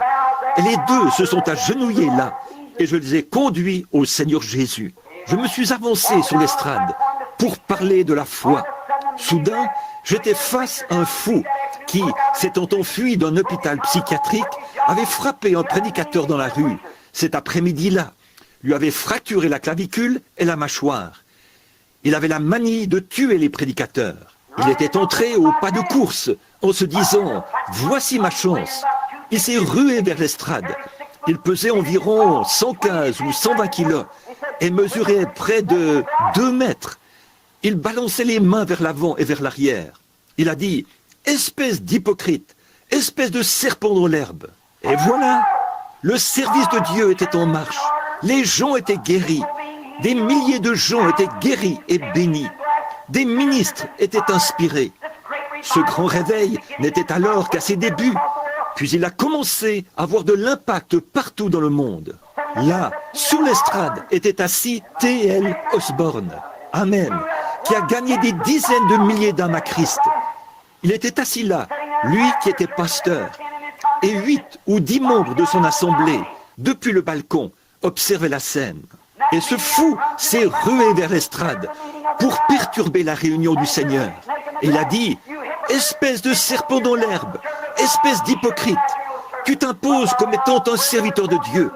Et les 2 se sont agenouillés là et je les ai conduits au Seigneur Jésus. Je me suis avancé sur l'estrade pour parler de la foi. Soudain, j'étais face à un fou qui, s'étant enfui d'un hôpital psychiatrique, avait frappé un prédicateur dans la rue. Cet après-midi-là, lui avait fracturé la clavicule et la mâchoire. Il avait la manie de tuer les prédicateurs. Il était entré au pas de course en se disant « Voici ma chance ». Il s'est rué vers l'estrade. Il pesait environ 115 ou 120 kilos et mesurait près de 2 mètres. Il balançait les mains vers l'avant et vers l'arrière. Il a dit « Espèce d'hypocrite, espèce de serpent dans l'herbe ». Et voilà, le service de Dieu était en marche. Les gens étaient guéris. Des milliers de gens étaient guéris et bénis. Des ministres étaient inspirés. Ce grand réveil n'était alors qu'à ses débuts. Puis il a commencé à avoir de l'impact partout dans le monde. Là, sur l'estrade, était assis T.L. Osborne. Amen. Qui a gagné des dizaines de milliers d'âmes à Christ. Il était assis là, lui qui était pasteur. Et 8 ou 10 membres de son assemblée, depuis le balcon, observaient la scène. Et ce fou s'est rué vers l'estrade pour perturber la réunion du Seigneur. Et il a dit « Espèce de serpent dans l'herbe, espèce d'hypocrite, tu t'imposes comme étant un serviteur de Dieu.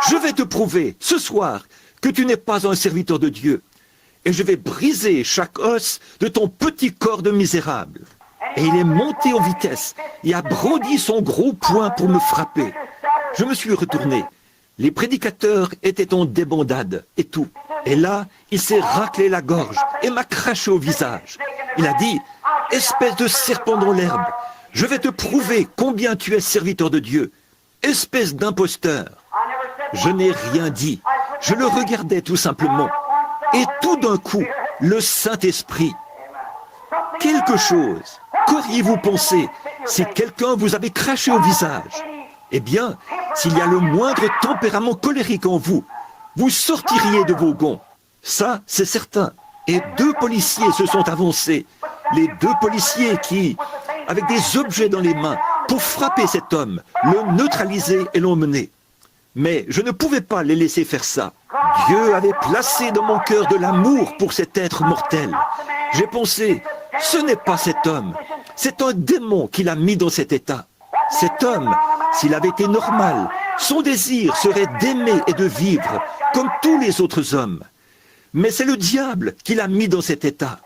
Je vais te prouver ce soir que tu n'es pas un serviteur de Dieu. Et je vais briser chaque os de ton petit corps de misérable. » Et il est monté en vitesse et a brandi son gros poing pour me frapper. Je me suis retourné. Les prédicateurs étaient en débandade et tout. Et là, il s'est raclé la gorge et m'a craché au visage. Il a dit « Espèce de serpent dans l'herbe, je vais te prouver combien tu es serviteur de Dieu. Espèce d'imposteur. » Je n'ai rien dit. Je le regardais tout simplement. Et tout d'un coup, le Saint-Esprit. Quelque chose. Qu'auriez-vous pensé si quelqu'un vous avait craché au visage? Eh bien, s'il y a le moindre tempérament colérique en vous, vous sortiriez de vos gonds. Ça, c'est certain. Et 2 policiers se sont avancés. Les 2 policiers qui, avec des objets dans les mains, pour frapper cet homme, le neutraliser et l'emmener. Mais je ne pouvais pas les laisser faire ça. Dieu avait placé dans mon cœur de l'amour pour cet être mortel. J'ai pensé, ce n'est pas cet homme, c'est un démon qui l'a mis dans cet état. Cet homme, s'il avait été normal, son désir serait d'aimer et de vivre comme tous les autres hommes. Mais c'est le diable qui l'a mis dans cet état.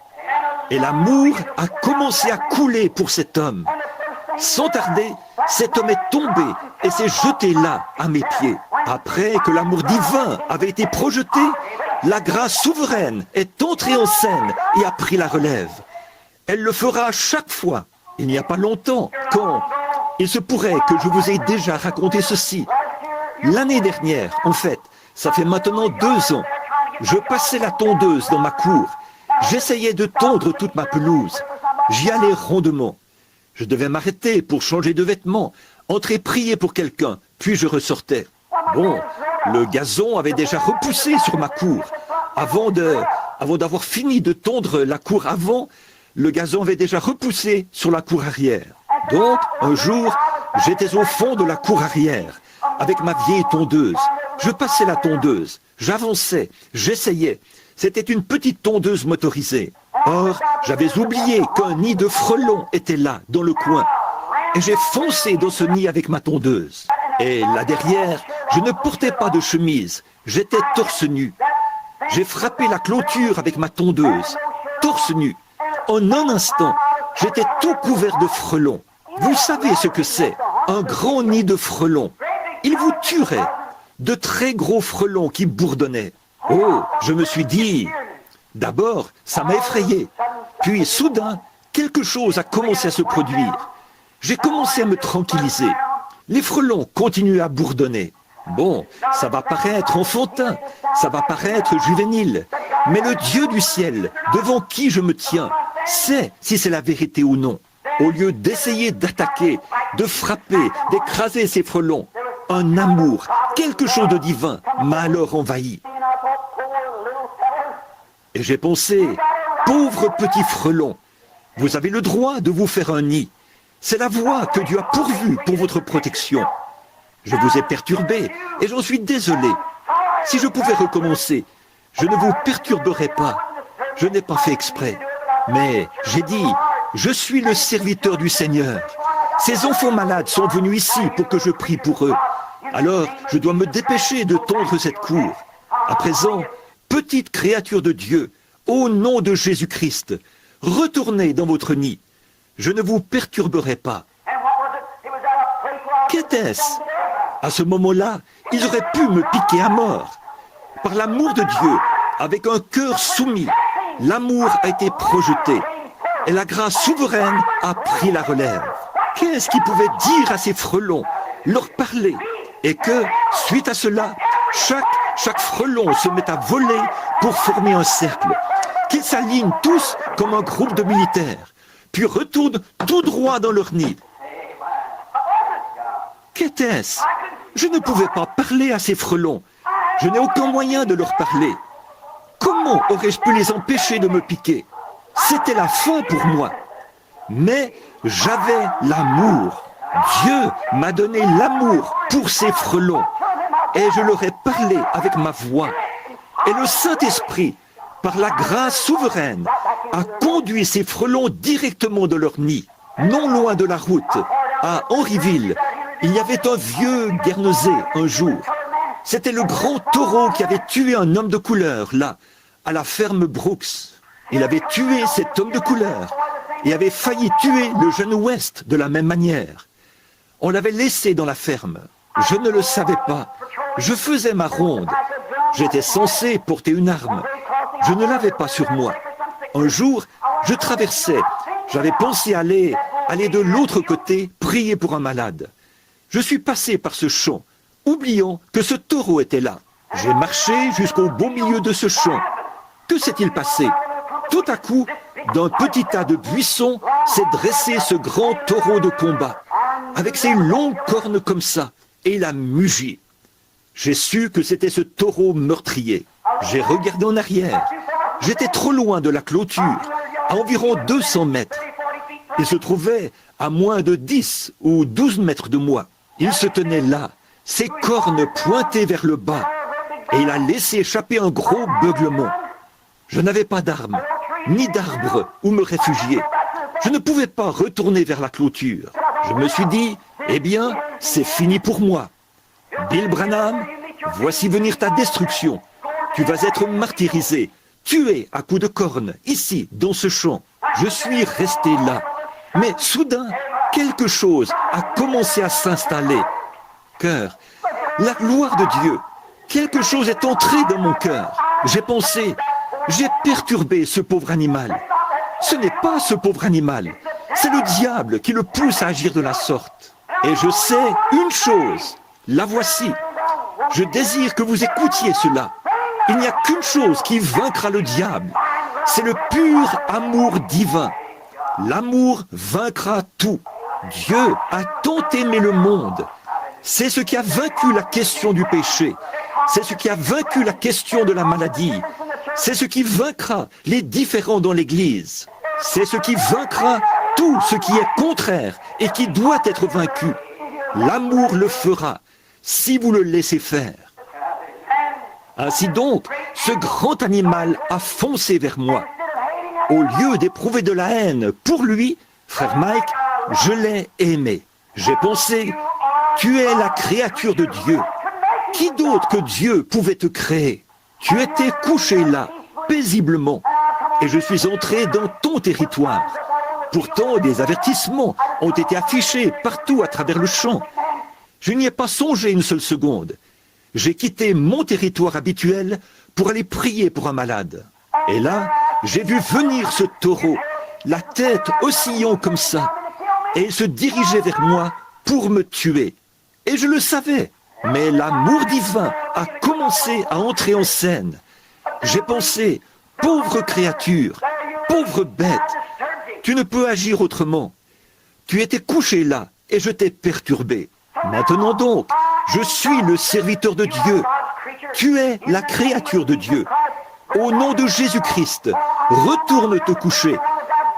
Et l'amour a commencé à couler pour cet homme. Sans tarder, cet homme est tombé et s'est jeté là, à mes pieds. Après que l'amour divin avait été projeté, la grâce souveraine est entrée en scène et a pris la relève. Elle le fera chaque fois. Il n'y a pas longtemps, quand il se pourrait que je vous ai déjà raconté ceci. L'année dernière, en fait, ça fait maintenant 2 ans, je passais la tondeuse dans ma cour. J'essayais de tondre toute ma pelouse. J'y allais rondement. Je devais m'arrêter pour changer de vêtements, entrer prier pour quelqu'un, puis je ressortais. Bon, le gazon avait déjà repoussé sur ma cour. Avant d'avoir fini de tondre la cour avant, le gazon avait déjà repoussé sur la cour arrière. Donc, un jour, j'étais au fond de la cour arrière, avec ma vieille tondeuse. Je passais la tondeuse, j'avançais, j'essayais. C'était une petite tondeuse motorisée. Or, j'avais oublié qu'un nid de frelons était là, dans le coin. Et j'ai foncé dans ce nid avec ma tondeuse. Et là derrière, je ne portais pas de chemise, j'étais torse nu. J'ai frappé la clôture avec ma tondeuse, torse nu. En un instant, j'étais tout couvert de frelons. Vous savez ce que c'est, un grand nid de frelons. Il vous tuerait, de très gros frelons qui bourdonnaient. Oh, je me suis dit, d'abord, ça m'a effrayé. Puis, soudain, quelque chose a commencé à se produire. J'ai commencé à me tranquilliser. Les frelons continuent à bourdonner. Bon, ça va paraître enfantin, ça va paraître juvénile, mais le Dieu du ciel, devant qui je me tiens, sait si c'est la vérité ou non. Au lieu d'essayer d'attaquer, de frapper, d'écraser ces frelons, un amour, quelque chose de divin m'a alors envahi. Et j'ai pensé, pauvre petit frelon, vous avez le droit de vous faire un nid. C'est la voie que Dieu a pourvue pour votre protection. Je vous ai perturbé et j'en suis désolé. Si je pouvais recommencer, je ne vous perturberais pas. Je n'ai pas fait exprès. Mais j'ai dit, je suis le serviteur du Seigneur. Ces enfants malades sont venus ici pour que je prie pour eux. Alors, je dois me dépêcher de tondre cette cour. À présent, petite créature de Dieu, au nom de Jésus-Christ, retournez dans votre nid. Je ne vous perturberai pas. Qu'était-ce? À ce moment-là, ils auraient pu me piquer à mort. Par l'amour de Dieu, avec un cœur soumis, l'amour a été projeté et la grâce souveraine a pris la relève. Qu'est-ce qu'ils pouvaient dire à ces frelons, leur parler, et que, suite à cela, chaque frelon se met à voler pour former un cercle, qu'ils s'alignent tous comme un groupe de militaires, puis retournent tout droit dans leur nid. Qu'était-ce? Je ne pouvais pas parler à ces frelons. Je n'ai aucun moyen de leur parler. Comment aurais-je pu les empêcher de me piquer? C'était la fin pour moi. Mais j'avais l'amour. Dieu m'a donné l'amour pour ces frelons. Et je leur ai parlé avec ma voix. Et le Saint-Esprit, par la grâce souveraine, a conduit ces frelons directement de leur nid, non loin de la route, à Henryville. Il y avait un vieux Guernesey un jour. C'était le grand taureau qui avait tué un homme de couleur, là, à la ferme Brooks. Il avait tué cet homme de couleur et avait failli tuer le jeune West de la même manière. On l'avait laissé dans la ferme. Je ne le savais pas. Je faisais ma ronde. J'étais censé porter une arme. Je ne l'avais pas sur moi. Un jour, je traversais. J'avais pensé aller de l'autre côté, prier pour un malade. Je suis passé par ce champ, oubliant que ce taureau était là. J'ai marché jusqu'au beau milieu de ce champ. Que s'est-il passé? Tout à coup, d'un petit tas de buissons s'est dressé ce grand taureau de combat, avec ses longues cornes comme ça, et il a mugi. J'ai su que c'était ce taureau meurtrier. J'ai regardé en arrière. J'étais trop loin de la clôture, à environ 200 mètres. Il se trouvait à moins de 10 ou 12 mètres de moi. Il se tenait là, ses cornes pointées vers le bas, et il a laissé échapper un gros beuglement. Je n'avais pas d'arme, ni d'arbre où me réfugier. Je ne pouvais pas retourner vers la clôture. Je me suis dit, eh bien, c'est fini pour moi. Bill Branham, voici venir ta destruction. Tu vas être martyrisé, tué à coups de cornes, ici, dans ce champ. Je suis resté là. Mais soudain, quelque chose a commencé à s'installer. Cœur, la gloire de Dieu, quelque chose est entré dans mon cœur. J'ai pensé, j'ai perturbé ce pauvre animal. Ce n'est pas ce pauvre animal, c'est le diable qui le pousse à agir de la sorte. Et je sais une chose, la voici. Je désire que vous écoutiez cela. Il n'y a qu'une chose qui vaincra le diable, c'est le pur amour divin. L'amour vaincra tout. Dieu a tant aimé le monde. C'est ce qui a vaincu la question du péché. C'est ce qui a vaincu la question de la maladie. C'est ce qui vaincra les différends dans l'Église. C'est ce qui vaincra tout ce qui est contraire et qui doit être vaincu. L'amour le fera si vous le laissez faire. Ainsi donc, ce grand animal a foncé vers moi. Au lieu d'éprouver de la haine pour lui, frère Mike, je l'ai aimé. J'ai pensé, tu es la créature de Dieu. Qui d'autre que Dieu pouvait te créer? Tu étais couché là, paisiblement, et je suis entré dans ton territoire. Pourtant, des avertissements ont été affichés partout à travers le champ. Je n'y ai pas songé une seule seconde. J'ai quitté mon territoire habituel pour aller prier pour un malade. Et là, j'ai vu venir ce taureau, la tête oscillant comme ça, et il se dirigeait vers moi pour me tuer. Et je le savais. Mais l'amour divin a commencé à entrer en scène. J'ai pensé, pauvre créature, pauvre bête, tu ne peux agir autrement. Tu étais couché là et je t'ai perturbé. Maintenant donc, je suis le serviteur de Dieu. Tu es la créature de Dieu. Au nom de Jésus-Christ, retourne te coucher,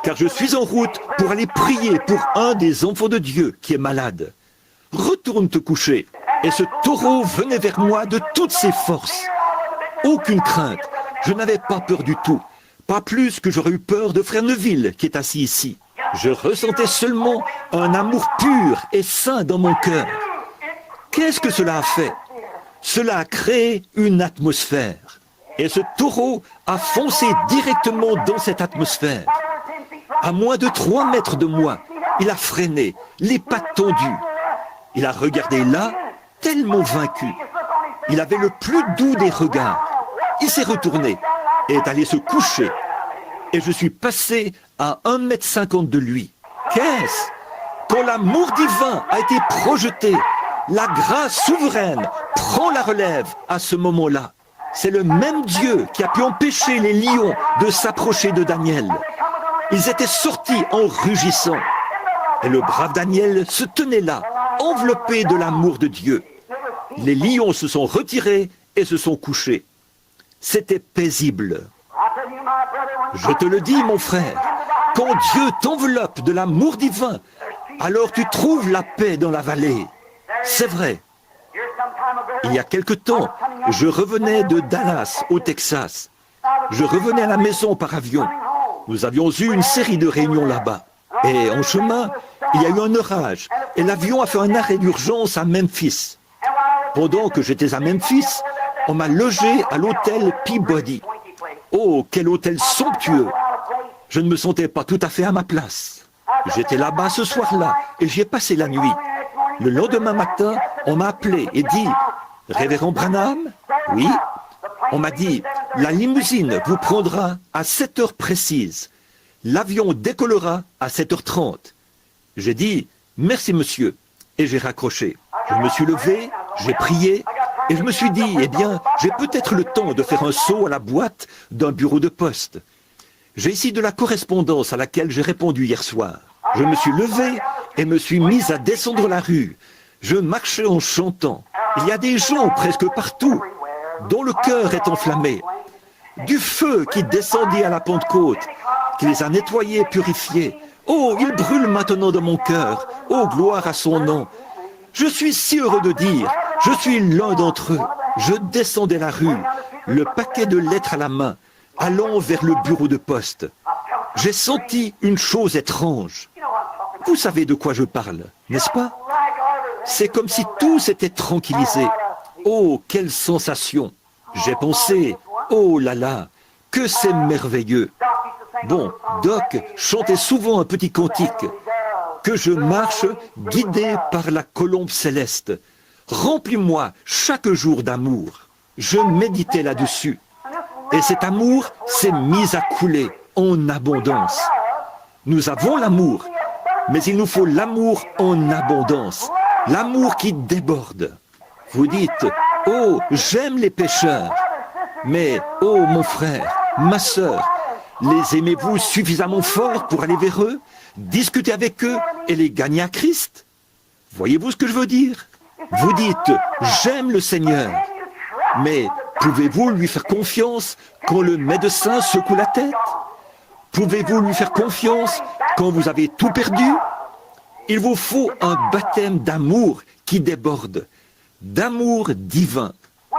car je suis en route pour aller prier pour un des enfants de Dieu qui est malade. Retourne te coucher. Et ce taureau venait vers moi de toutes ses forces. Aucune crainte. Je n'avais pas peur du tout. Pas plus que j'aurais eu peur de frère Neville qui est assis ici. Je ressentais seulement un amour pur et saint dans mon cœur. Qu'est-ce que cela a fait? Cela a créé une atmosphère. Et ce taureau a foncé directement dans cette atmosphère. À moins de 3 mètres de moi, il a freiné, les pattes tendues. Il a regardé là, tellement vaincu. Il avait le plus doux des regards. Il s'est retourné et est allé se coucher. Et je suis passé à 1,50 m de lui. Qu'est-ce? Quand l'amour divin a été projeté, la grâce souveraine prend la relève à ce moment-là. C'est le même Dieu qui a pu empêcher les lions de s'approcher de Daniel. Ils étaient sortis en rugissant. Et le brave Daniel se tenait là, enveloppé de l'amour de Dieu. Les lions se sont retirés et se sont couchés. C'était paisible. Je te le dis, mon frère, quand Dieu t'enveloppe de l'amour divin, alors tu trouves la paix dans la vallée. C'est vrai. Il y a quelque temps, je revenais de Dallas, au Texas. Je revenais à la maison par avion. Nous avions eu une série de réunions là-bas. Et en chemin, il y a eu un orage. Et l'avion a fait un arrêt d'urgence à Memphis. Pendant que j'étais à Memphis, on m'a logé à l'hôtel Peabody. Oh, quel hôtel somptueux! Je ne me sentais pas tout à fait à ma place. J'étais là-bas ce soir-là et j'y ai passé la nuit. Le lendemain matin, on m'a appelé et dit « Révérend Branham ?» Oui. On m'a dit « La limousine vous prendra à 7 heures précises. L'avion décollera à 7h30. » J'ai dit « Merci monsieur » et j'ai raccroché. Je me suis levé, j'ai prié et je me suis dit « Eh bien, j'ai peut-être le temps de faire un saut à la boîte d'un bureau de poste. » J'ai ici de la correspondance à laquelle j'ai répondu hier soir. Je me suis levé et me suis mis à descendre la rue. Je marchais en chantant. Il y a des gens presque partout dont le cœur est enflammé. Du feu qui descendit à la Pentecôte, qui les a nettoyés, purifiés. Oh, il brûle maintenant dans mon cœur. Oh, gloire à son nom. Je suis si heureux de dire, je suis l'un d'entre eux. Je descendais la rue, le paquet de lettres à la main, allant vers le bureau de poste. J'ai senti une chose étrange. Vous savez de quoi je parle, n'est-ce pas? C'est comme si tout s'était tranquillisé. Oh, quelle sensation! J'ai pensé, oh là là, que c'est merveilleux. Bon, Doc chantait souvent un petit cantique. Que je marche guidé par la colombe céleste. Remplis-moi chaque jour d'amour. Je méditais là-dessus. Et cet amour s'est mis à couler en abondance. Nous avons l'amour, mais il nous faut l'amour en abondance. L'amour qui déborde. Vous dites, oh, j'aime les pécheurs. Mais, oh, mon frère, ma sœur, les aimez-vous suffisamment fort pour aller vers eux, discuter avec eux et les gagner à Christ? Voyez-vous ce que je veux dire? Vous dites, j'aime le Seigneur. Mais pouvez-vous lui faire confiance quand le médecin secoue la tête? Pouvez-vous lui faire confiance quand vous avez tout perdu? Il vous faut un baptême d'amour qui déborde, d'amour divin.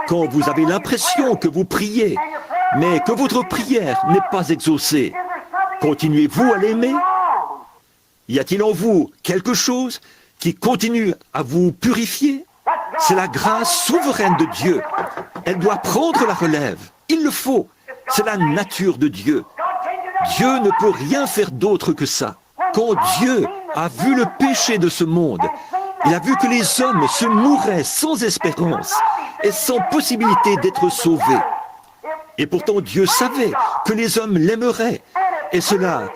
Quand vous avez l'impression que vous priez, mais que votre prière n'est pas exaucée, continuez-vous à l'aimer? Y a-t-il en vous quelque chose qui continue à vous purifier? C'est la grâce souveraine de Dieu. Elle doit prendre la relève. Il le faut. C'est la nature de Dieu. Dieu ne peut rien faire d'autre que ça. Quand Dieu a vu le péché de ce monde, il a vu que les hommes se mouraient sans espérance et sans possibilité d'être sauvés. Et pourtant Dieu savait que les hommes l'aimeraient. Et cela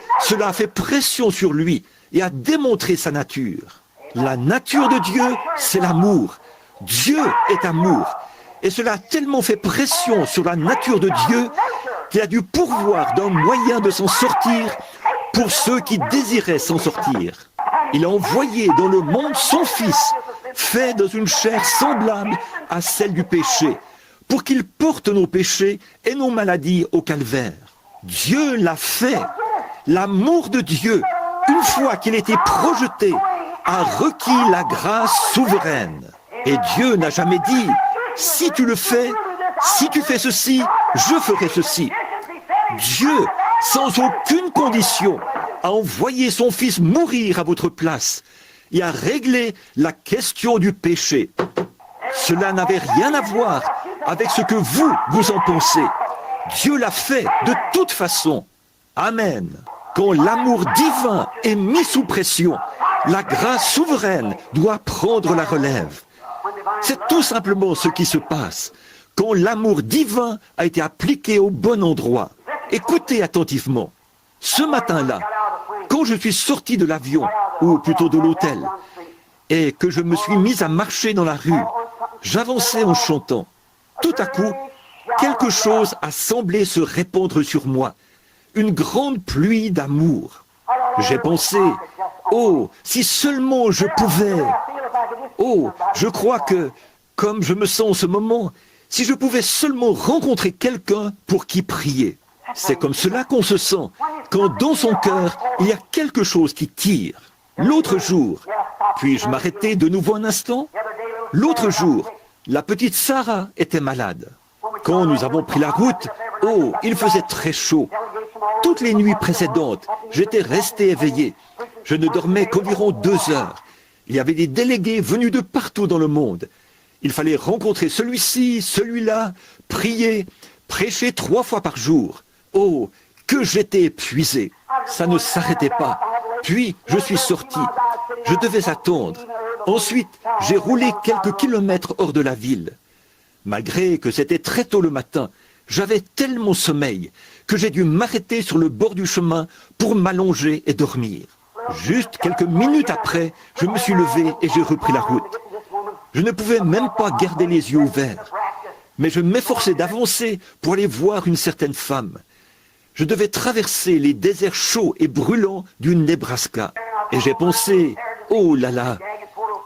a fait pression sur lui et a démontré sa nature. La nature de Dieu, c'est l'amour. Dieu est amour. Et cela a tellement fait pression sur la nature de Dieu qu'il a dû pourvoir d'un moyen de s'en sortir pour ceux qui désiraient s'en sortir. Il a envoyé dans le monde son Fils, fait dans une chair semblable à celle du péché, pour qu'il porte nos péchés et nos maladies au calvaire. Dieu l'a fait. L'amour de Dieu, une fois qu'il était projeté, a requis la grâce souveraine. Et Dieu n'a jamais dit, si tu le fais, si tu fais ceci, je ferai ceci. Dieu, sans aucune condition, a envoyé son Fils mourir à votre place et a réglé la question du péché. Cela n'avait rien à voir avec ce que vous en pensez. Dieu l'a fait de toute façon. Amen. Quand l'amour divin est mis sous pression, la grâce souveraine doit prendre la relève. C'est tout simplement ce qui se passe quand l'amour divin a été appliqué au bon endroit. Écoutez attentivement. Ce matin-là, quand je suis sorti de l'avion, ou plutôt de l'hôtel, et que je me suis mis à marcher dans la rue, j'avançais en chantant. Tout à coup, quelque chose a semblé se répandre sur moi. Une grande pluie d'amour. J'ai pensé, oh, si seulement je pouvais. Oh, je crois que, comme je me sens en ce moment, si je pouvais seulement rencontrer quelqu'un pour qui prier. C'est comme cela qu'on se sent, quand dans son cœur, il y a quelque chose qui tire. L'autre jour, puis-je m'arrêter de nouveau un instant? L'autre jour, la petite Sarah était malade. Quand nous avons pris la route, oh, il faisait très chaud. Toutes les nuits précédentes, j'étais resté éveillé. Je ne dormais qu'environ 2 heures. Il y avait des délégués venus de partout dans le monde. Il fallait rencontrer celui-ci, celui-là, prier, prêcher 3 fois par jour. Oh, que j'étais épuisé. Ça ne s'arrêtait pas. Puis, je suis sorti. Je devais attendre. Ensuite, j'ai roulé quelques kilomètres hors de la ville. Malgré que c'était très tôt le matin, j'avais tellement sommeil que j'ai dû m'arrêter sur le bord du chemin pour m'allonger et dormir. Juste quelques minutes après, je me suis levé et j'ai repris la route. Je ne pouvais même pas garder les yeux ouverts, mais je m'efforçais d'avancer pour aller voir une certaine femme. Je devais traverser les déserts chauds et brûlants du Nebraska. Et j'ai pensé, oh là là,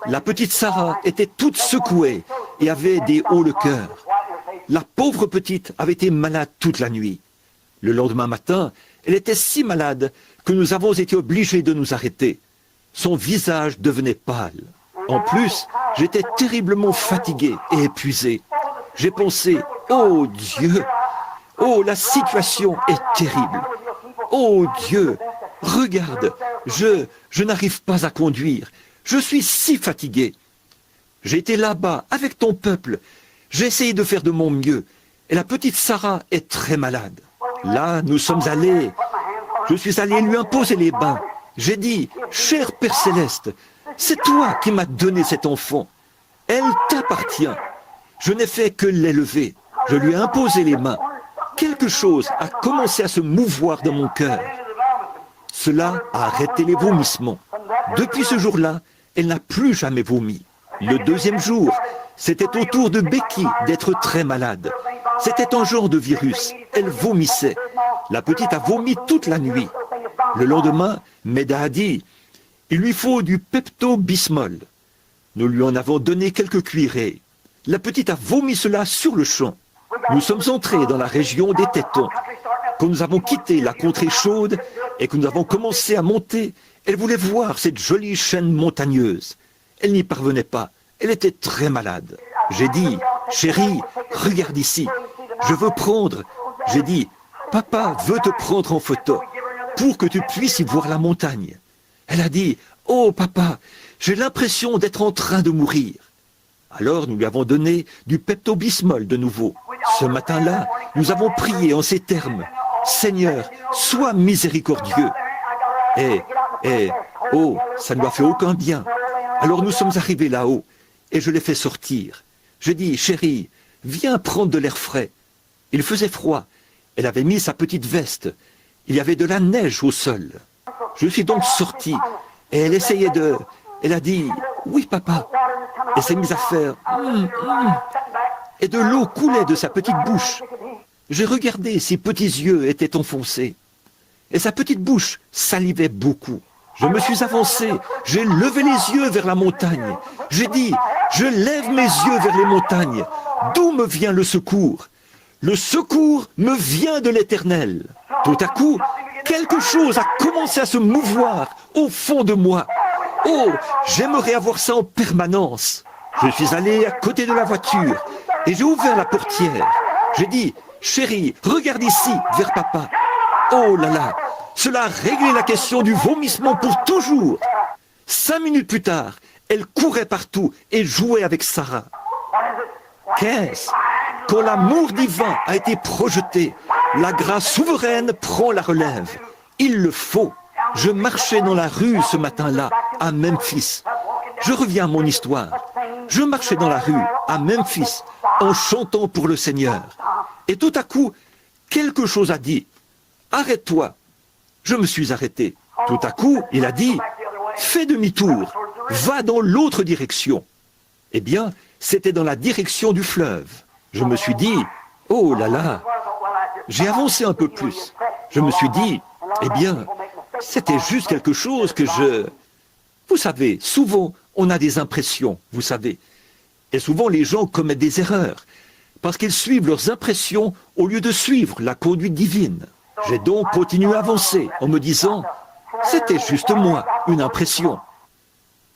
la petite Sarah était toute secouée et avait des hauts le cœur. La pauvre petite avait été malade toute la nuit. Le lendemain matin, elle était si malade que nous avons été obligés de nous arrêter. Son visage devenait pâle. En plus, j'étais terriblement fatigué et épuisé. J'ai pensé, oh Dieu, oh la situation est terrible. Oh Dieu, regarde, je n'arrive pas à conduire. Je suis si fatigué. J'ai été là-bas avec ton peuple. J'ai essayé de faire de mon mieux. Et la petite Sarah est très malade. Là, nous sommes allés. Je suis allé lui imposer les bains. J'ai dit, cher Père Céleste, c'est toi qui m'as donné cet enfant. Elle t'appartient. Je n'ai fait que l'élever. Je lui ai imposé les mains. Quelque chose a commencé à se mouvoir dans mon cœur. Cela a arrêté les vomissements. Depuis ce jour-là, elle n'a plus jamais vomi. Le deuxième jour, c'était au tour de Becky d'être très malade. C'était un genre de virus. Elle vomissait. La petite a vomi toute la nuit. Le lendemain, Meda a dit, il lui faut du Pepto-Bismol. Nous lui en avons donné quelques cuillerées. La petite a vomi cela sur le champ. Nous sommes entrés dans la région des Tétons. Quand nous avons quitté la contrée chaude et que nous avons commencé à monter, elle voulait voir cette jolie chaîne montagneuse. Elle n'y parvenait pas. Elle était très malade. J'ai dit, chérie, regarde ici. Je veux prendre. J'ai dit, papa veut te prendre en photo pour que tu puisses y voir la montagne. Elle a dit, oh papa, j'ai l'impression d'être en train de mourir. Alors nous lui avons donné du Pepto-Bismol de nouveau. Ce matin-là, nous avons prié en ces termes. Seigneur, sois miséricordieux. Oh, ça ne lui a fait aucun bien. Alors nous sommes arrivés là-haut et je l'ai fait sortir. Je dis, chérie, viens prendre de l'air frais. Il faisait froid. Elle avait mis sa petite veste. Il y avait de la neige au sol. Je suis donc sorti et elle essayait Elle a dit, oui papa. Et s'est mise à faire, et de l'eau coulait de sa petite bouche. J'ai regardé, ses petits yeux étaient enfoncés. Et sa petite bouche salivait beaucoup. Je me suis avancé, j'ai levé les yeux vers la montagne. J'ai dit, je lève mes yeux vers les montagnes. D'où me vient le secours? Le secours me vient de l'Éternel. Tout à coup, quelque chose a commencé à se mouvoir au fond de moi. Oh, j'aimerais avoir ça en permanence. Je suis allé à côté de la voiture et j'ai ouvert la portière. J'ai dit, chérie, regarde ici, vers papa. Oh là là, cela a réglé la question du vomissement pour toujours. 5 minutes plus tard, elle courait partout et jouait avec Sarah. Qu'est-ce? Quand l'amour divin a été projeté, la grâce souveraine prend la relève. Il le faut. Je marchais dans la rue ce matin-là, à Memphis. Je reviens à mon histoire. Je marchais dans la rue, à Memphis, en chantant pour le Seigneur. Et tout à coup, quelque chose a dit, « Arrête-toi !» Je me suis arrêté. Tout à coup, il a dit, « Fais demi-tour, va dans l'autre direction. » Eh bien, c'était dans la direction du fleuve. Je me suis dit, « Oh là là !» J'ai avancé un peu plus. Je me suis dit, eh bien, c'était juste quelque chose que je... Vous savez, souvent, on a des impressions, vous savez. Et souvent, les gens commettent des erreurs, parce qu'ils suivent leurs impressions au lieu de suivre la conduite divine. J'ai donc continué à avancer en me disant, c'était juste moi, une impression.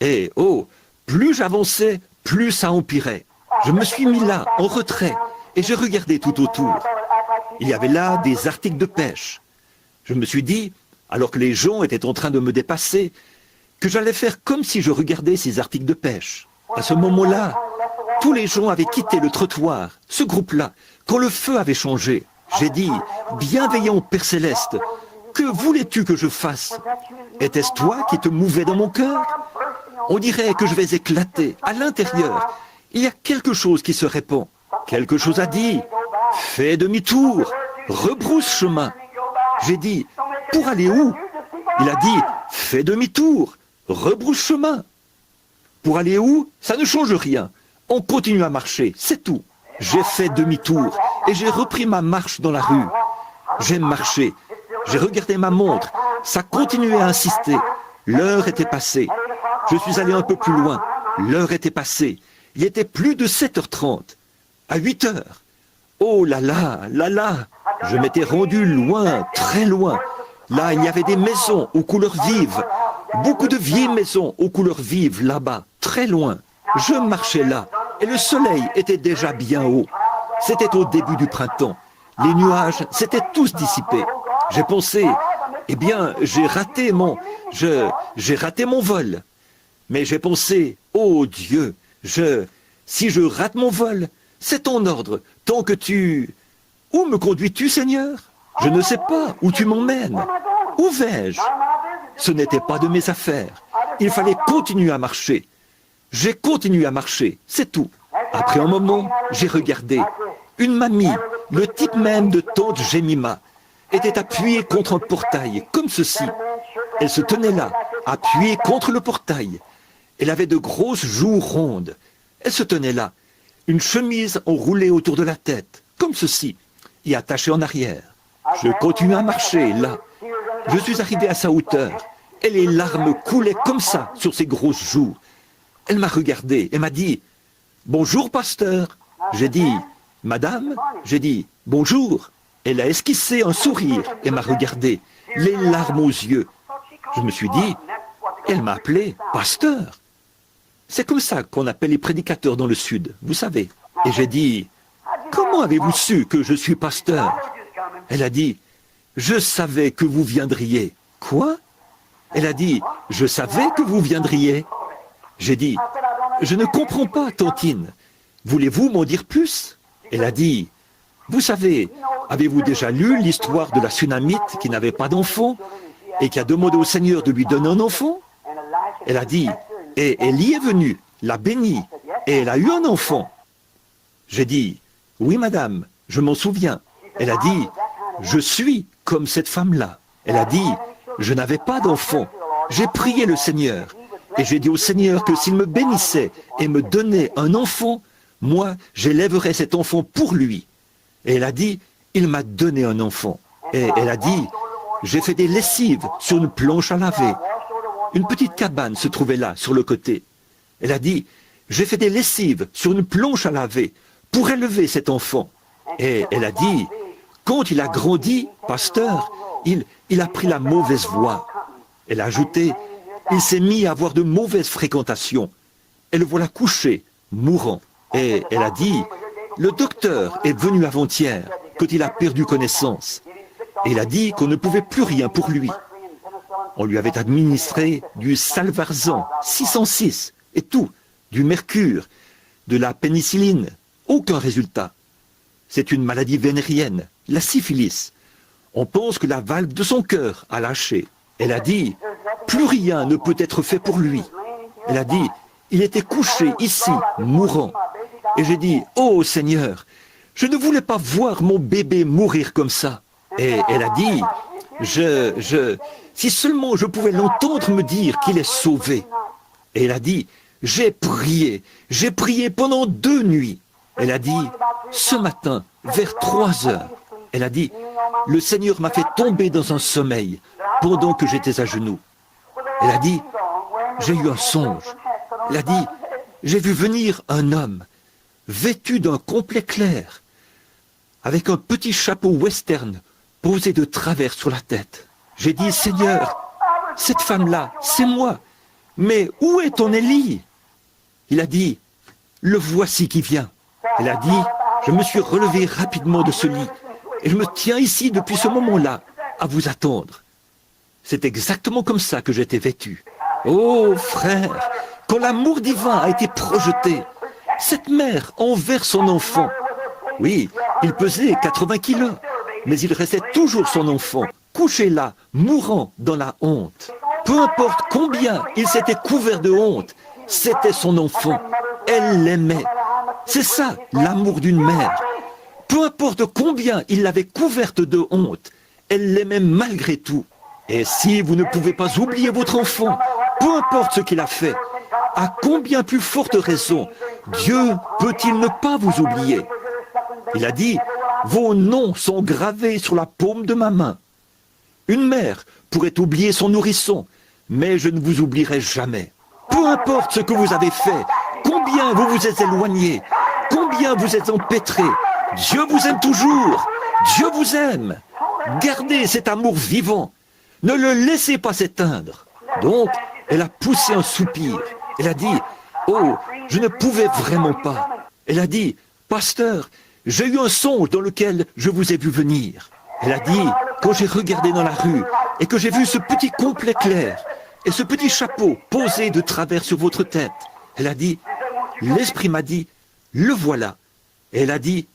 Et oh, plus j'avançais, plus ça empirait. Je me suis mis là, en retrait, et j'ai regardé tout autour. Il y avait là des articles de pêche. Je me suis dit, alors que les gens étaient en train de me dépasser, que j'allais faire comme si je regardais ces articles de pêche. À ce moment-là, tous les gens avaient quitté le trottoir, ce groupe-là, quand le feu avait changé. J'ai dit, bienveillant Père Céleste, que voulais-tu que je fasse? Était-ce toi qui te mouvais dans mon cœur? On dirait que je vais éclater. À l'intérieur, il y a quelque chose qui se répand. Quelque chose a dit, fais demi-tour, rebrousse chemin. J'ai dit, pour aller où? Il a dit, fais demi-tour, rebrousse chemin. Pour aller où? Ça ne change rien. On continue à marcher, c'est tout. J'ai fait demi-tour et j'ai repris ma marche dans la rue. J'ai marché, j'ai regardé ma montre, ça continuait à insister. L'heure était passée. Je suis allé un peu plus loin. L'heure était passée. Il était plus de 7h30. À 8h. Oh là là, là là. Je m'étais rendu loin, très loin. Là, il y avait des maisons aux couleurs vives. Beaucoup de vieilles maisons aux couleurs vives là-bas, très loin. Je marchais là et le soleil était déjà bien haut. C'était au début du printemps. Les nuages s'étaient tous dissipés. J'ai pensé, eh bien, j'ai raté mon vol. Mais j'ai pensé, oh Dieu, si je rate mon vol, c'est ton ordre, tant que tu... Où me conduis-tu, Seigneur? Je ne sais pas où tu m'emmènes. Où vais-je? Ce n'était pas de mes affaires. Il fallait continuer à marcher. J'ai continué à marcher, c'est tout. Après un moment, j'ai regardé. Une mamie, le type même de tante Jemima, était appuyée contre un portail, comme ceci. Elle se tenait là, appuyée contre le portail. Elle avait de grosses joues rondes. Elle se tenait là, une chemise enroulée autour de la tête, comme ceci, et attachée en arrière. Je continuais à marcher, là. Je suis arrivé à sa hauteur, et les larmes coulaient comme ça sur ses grosses joues. Elle m'a regardé et m'a dit, « Bonjour, pasteur !» J'ai dit, « Madame ?» J'ai dit, « Bonjour !» Elle a esquissé un sourire et m'a regardé, les larmes aux yeux. Je me suis dit, elle m'a appelé « pasteur !» C'est comme ça qu'on appelle les prédicateurs dans le Sud, vous savez. Et j'ai dit, « Comment avez-vous su que je suis pasteur ?» Elle a dit, « Je savais que vous viendriez. » Quoi? Elle a dit, « Je savais que vous viendriez. » J'ai dit, « Je ne comprends pas, tantine. Voulez-vous m'en dire plus ?» Elle a dit, « Vous savez, avez-vous déjà lu l'histoire de la Sunamite qui n'avait pas d'enfant et qui a demandé au Seigneur de lui donner un enfant ?» Elle a dit, « Et elle y est venue, l'a bénie, et elle a eu un enfant. » J'ai dit, « Oui, madame, je m'en souviens. » Elle a dit, « Je suis comme cette femme-là. » Elle a dit, « Je n'avais pas d'enfant. J'ai prié le Seigneur. Et j'ai dit au Seigneur que s'il me bénissait et me donnait un enfant, moi, j'élèverais cet enfant pour lui. Et elle a dit, il m'a donné un enfant. Et elle a dit, j'ai fait des lessives sur une planche à laver. Une petite cabane se trouvait là, sur le côté. Elle a dit, j'ai fait des lessives sur une planche à laver pour élever cet enfant. Et elle a dit, quand il a grandi, pasteur, il a pris la mauvaise voie. Elle a ajouté, il s'est mis à avoir de mauvaises fréquentations. Et le voilà couché, mourant. Et elle a dit, le docteur est venu avant-hier, quand il a perdu connaissance. Et il a dit qu'on ne pouvait plus rien pour lui. On lui avait administré du Salvarsan 606 et tout, du mercure, de la pénicilline. Aucun résultat. C'est une maladie vénérienne, la syphilis. On pense que la valve de son cœur a lâché. Elle a dit, plus rien ne peut être fait pour lui. Elle a dit, il était couché ici, mourant. Et j'ai dit, oh Seigneur, je ne voulais pas voir mon bébé mourir comme ça. Et elle a dit, si seulement je pouvais l'entendre me dire qu'il est sauvé. Et elle a dit, j'ai prié pendant 2 nuits. Elle a dit, ce matin, vers 3 heures, elle a dit, le Seigneur m'a fait tomber dans un sommeil pendant que j'étais à genoux. Elle a dit, j'ai eu un songe. Elle a dit, j'ai vu venir un homme, vêtu d'un complet clair, avec un petit chapeau western posé de travers sur la tête. J'ai dit, Seigneur, cette femme-là, c'est moi. Mais où est ton Élie? Il a dit, le voici qui vient. Elle a dit, je me suis relevé rapidement de ce lit et je me tiens ici depuis ce moment-là à vous attendre. C'est exactement comme ça que j'étais vêtu. Oh frère, quand l'amour divin a été projeté, cette mère envers son enfant, oui, il pesait 80 kilos, mais il restait toujours son enfant, couché là, mourant dans la honte. Peu importe combien il s'était couvert de honte, c'était son enfant. Elle l'aimait. C'est ça, l'amour d'une mère. Peu importe combien il l'avait couverte de honte, elle l'aimait malgré tout. Et si vous ne pouvez pas oublier votre enfant, peu importe ce qu'il a fait, à combien plus forte raison, Dieu peut-il ne pas vous oublier? Il a dit, vos noms sont gravés sur la paume de ma main. Une mère pourrait oublier son nourrisson, mais je ne vous oublierai jamais. Peu importe ce que vous avez fait, combien vous vous êtes éloigné, combien vous êtes empêtré, Dieu vous aime toujours. Dieu vous aime. Gardez cet amour vivant. Ne le laissez pas s'éteindre. Donc, elle a poussé un soupir. Elle a dit, oh, je ne pouvais vraiment pas. Elle a dit, pasteur, j'ai eu un songe dans lequel je vous ai vu venir. Elle a dit, quand j'ai regardé dans la rue et que j'ai vu ce petit complet clair et ce petit chapeau posé de travers sur votre tête, elle a dit, l'Esprit m'a dit, le voilà. Et elle a dit,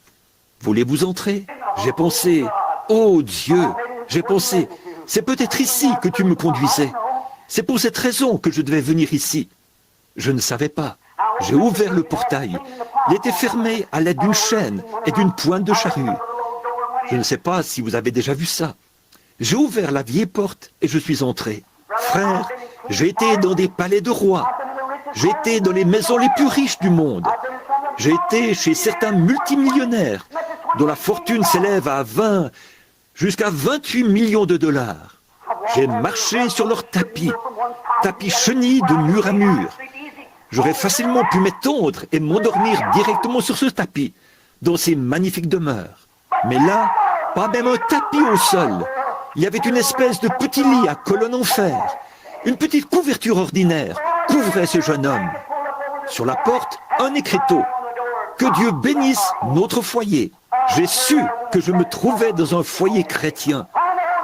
voulez-vous entrer? J'ai pensé, oh Dieu, j'ai pensé, c'est peut-être ici que tu me conduisais. C'est pour cette raison que je devais venir ici. Je ne savais pas. J'ai ouvert le portail. Il était fermé à l'aide d'une chaîne et d'une pointe de charrue. Je ne sais pas si vous avez déjà vu ça. J'ai ouvert la vieille porte et je suis entré. Frère, j'ai été dans des palais de rois. J'ai été dans les maisons les plus riches du monde. J'ai été chez certains multimillionnaires dont la fortune s'élève à 20 jusqu'à 28 millions de dollars. J'ai marché sur leurs tapis chenilles de mur à mur. J'aurais facilement pu m'étendre et m'endormir directement sur ce tapis, dans ces magnifiques demeures. Mais là, pas même un tapis au sol. Il y avait une espèce de petit lit à colonne en fer. Une petite couverture ordinaire couvrait ce jeune homme. Sur la porte, un écriteau. Que Dieu bénisse notre foyer. J'ai su que je me trouvais dans un foyer chrétien.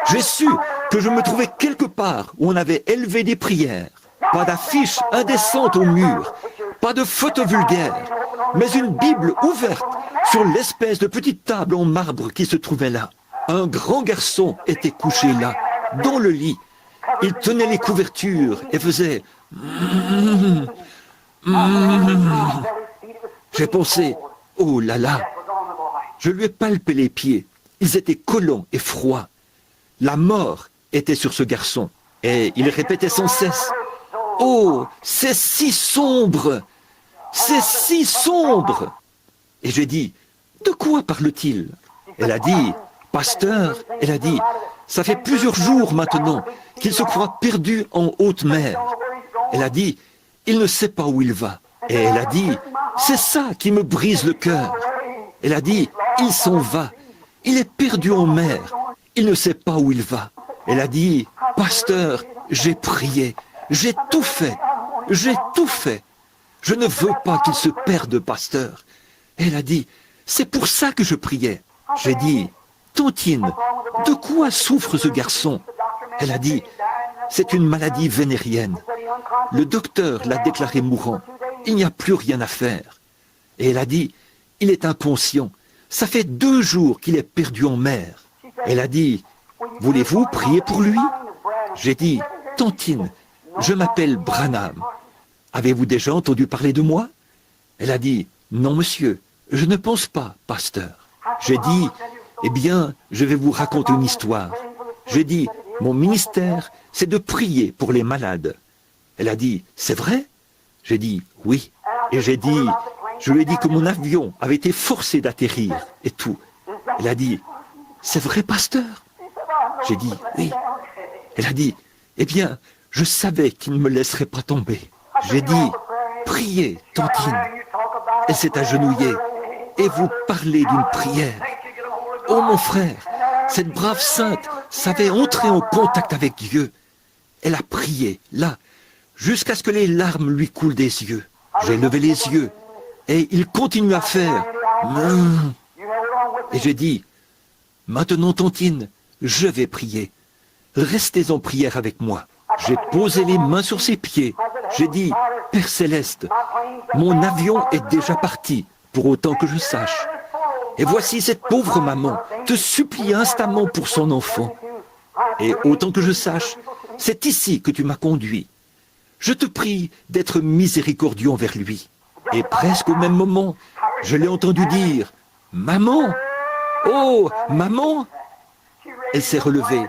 J'ai su que je me trouvais quelque part où on avait élevé des prières. Pas d'affiches indécentes au mur, pas de photos vulgaires, mais une Bible ouverte sur l'espèce de petite table en marbre qui se trouvait là. Un grand garçon était couché là, dans le lit. Il tenait les couvertures et faisait... J'ai pensé, oh là là. Je lui ai palpé les pieds. Ils étaient collants et froids. La mort était sur ce garçon. Et il répétait sans cesse, Oh, c'est si sombre! C'est si sombre! Et j'ai dit, de quoi parle-t-il? Elle a dit, pasteur, elle a dit, ça fait plusieurs jours maintenant qu'il se croit perdu en haute mer. Elle a dit, il ne sait pas où il va. Et elle a dit, c'est ça qui me brise le cœur. Elle a dit, il s'en va. Il est perdu en mer. Il ne sait pas où il va. Elle a dit, pasteur, j'ai prié. J'ai tout fait. J'ai tout fait. Je ne veux pas qu'il se perde, pasteur. Elle a dit, c'est pour ça que je priais. J'ai dit, Tantine, de quoi souffre ce garçon? Elle a dit, c'est une maladie vénérienne. Le docteur l'a déclaré mourant. Il n'y a plus rien à faire. Et elle a dit, il est inconscient. Ça fait 2 jours qu'il est perdu en mer. Elle a dit, voulez-vous prier pour lui? J'ai dit, Tantine, je m'appelle Branham. Avez-vous déjà entendu parler de moi? Elle a dit, non monsieur, je ne pense pas, pasteur. J'ai dit, eh bien, je vais vous raconter une histoire. J'ai dit, mon ministère, c'est de prier pour les malades. Elle a dit, c'est vrai? J'ai dit, oui. Et j'ai dit, je lui ai dit que mon avion avait été forcé d'atterrir et tout. Elle a dit, c'est vrai, pasteur? J'ai dit, oui. Elle a dit, eh bien, je savais qu'il ne me laisserait pas tomber. J'ai dit, priez, Tantine. Elle s'est agenouillée et vous parlez d'une prière. Oh mon frère, cette brave sainte savait entrer en contact avec Dieu. Elle a prié, là, jusqu'à ce que les larmes lui coulent des yeux. J'ai levé les yeux et il continue à faire. Et j'ai dit, maintenant Tantine, je vais prier. Restez en prière avec moi. J'ai posé les mains sur ses pieds. J'ai dit, Père Céleste, mon avion est déjà parti, pour autant que je sache. Et voici cette pauvre maman te supplie instamment pour son enfant. Et autant que je sache, c'est ici que tu m'as conduit. Je te prie d'être miséricordieux envers lui. Et presque au même moment, je l'ai entendu dire, Maman! Oh, maman! Elle s'est relevée.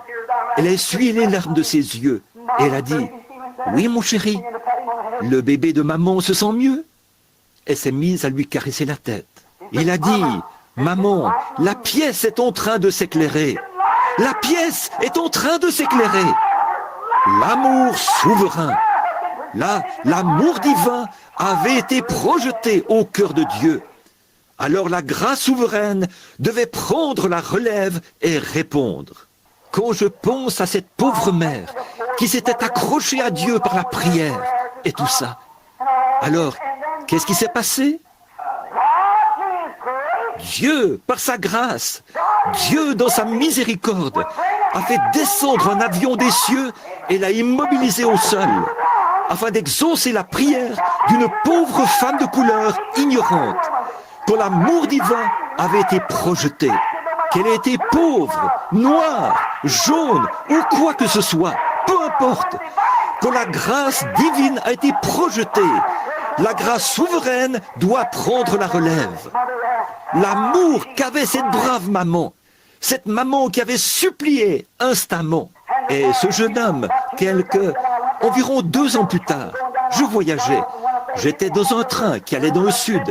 Elle a essuyé les larmes de ses yeux. Et elle a dit, oui mon chéri, le bébé de maman se sent mieux. Elle s'est mise à lui caresser la tête. Il a dit, maman, la pièce est en train de s'éclairer. La pièce est en train de s'éclairer. L'amour souverain. Là, l'amour divin avait été projeté au cœur de Dieu. Alors la grâce souveraine devait prendre la relève et répondre. Quand je pense à cette pauvre mère qui s'était accrochée à Dieu par la prière et tout ça, alors, qu'est-ce qui s'est passé? Dieu, par sa grâce, Dieu, dans sa miséricorde, a fait descendre un avion des cieux et l'a immobilisé au sol, afin d'exaucer la prière d'une pauvre femme de couleur ignorante, quand l'amour divin avait été projeté, qu'elle ait été pauvre, noire, jaune ou quoi que ce soit, peu importe, quand la grâce divine a été projetée, la grâce souveraine doit prendre la relève. L'amour qu'avait cette brave maman, cette maman qui avait supplié instamment, et ce jeune homme, environ 2 ans plus tard, je voyageais, j'étais dans un train qui allait dans le sud.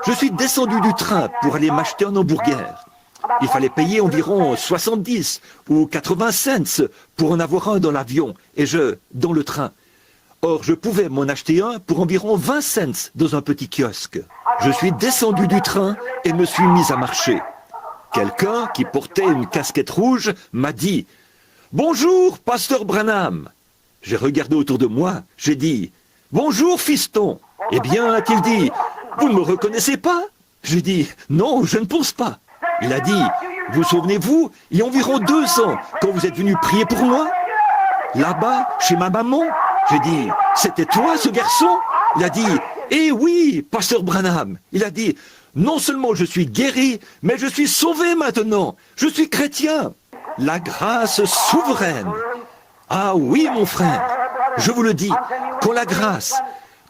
Je suis descendu du train pour aller m'acheter un hamburger. Il fallait payer environ 70 ou 80 cents pour en avoir un dans l'avion, et dans le train. Or, je pouvais m'en acheter un pour environ 20 cents dans un petit kiosque. Je suis descendu du train et me suis mis à marcher. Quelqu'un qui portait une casquette rouge m'a dit « Bonjour, pasteur Branham !» J'ai regardé autour de moi, j'ai dit « Bonjour, fiston !» Eh bien, a-t-il dit « Vous ne me reconnaissez pas ?» J'ai dit « Non, je ne pense pas. » Il a dit « Vous souvenez-vous, il y a environ 2 ans, quand vous êtes venu prier pour moi, là-bas, chez ma maman ?» J'ai dit « C'était toi, ce garçon ?» Il a dit « Eh oui, pasteur Branham !» Il a dit « Non seulement je suis guéri, mais je suis sauvé maintenant. Je suis chrétien. » La grâce souveraine. Ah oui, mon frère, je vous le dis,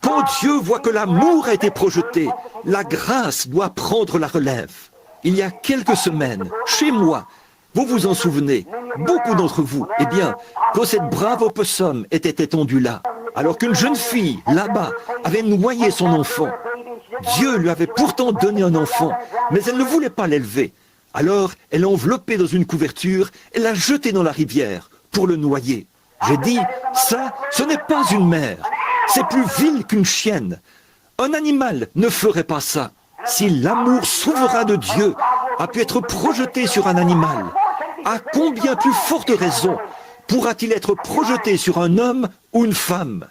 quand Dieu voit que l'amour a été projeté, la grâce doit prendre la relève. Il y a quelques semaines, chez moi, vous vous en souvenez, beaucoup d'entre vous, eh bien, quand cette brave opossum était étendue là, alors qu'une jeune fille, là-bas, avait noyé son enfant. Dieu lui avait pourtant donné un enfant, mais elle ne voulait pas l'élever. Alors, elle l'a enveloppé dans une couverture et l'a jeté dans la rivière pour le noyer. J'ai dit, ça, ce n'est pas une mère. C'est plus vil qu'une chienne. Un animal ne ferait pas ça. Si l'amour souverain de Dieu a pu être projeté sur un animal, à combien plus forte raison pourra-t-il être projeté sur un homme ou une femme?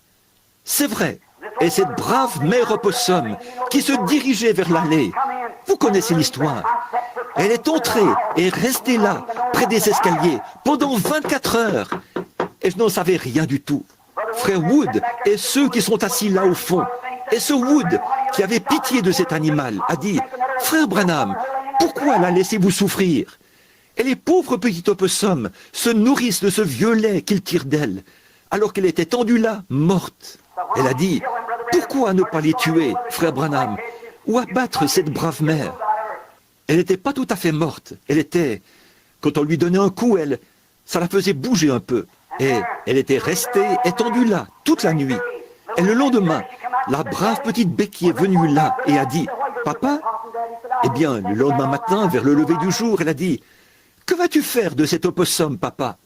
C'est vrai. Et cette brave mère opossum qui se dirigeait vers l'allée, vous connaissez l'histoire. Elle est entrée et est restée là, près des escaliers, pendant 24 heures. Et je n'en savais rien du tout. Frère Wood et ceux qui sont assis là au fond, et ce Wood qui avait pitié de cet animal, a dit, « Frère Branham, pourquoi la laissez-vous souffrir? Et les pauvres petits opossums se nourrissent de ce vieux lait qu'ils tirent d'elle, alors qu'elle était tendue là, morte. » Elle a dit, « Pourquoi ne pas les tuer, frère Branham, ou abattre cette brave mère? » Elle n'était pas tout à fait morte. Elle était, quand on lui donnait un coup, ça la faisait bouger un peu. Et elle était restée étendue là, toute la nuit. Et le lendemain, la brave petite Becky est venue là et a dit, « Papa ?» Eh bien, le lendemain matin, vers le lever du jour, elle a dit, « Que vas-tu faire de cet opossum, papa ?»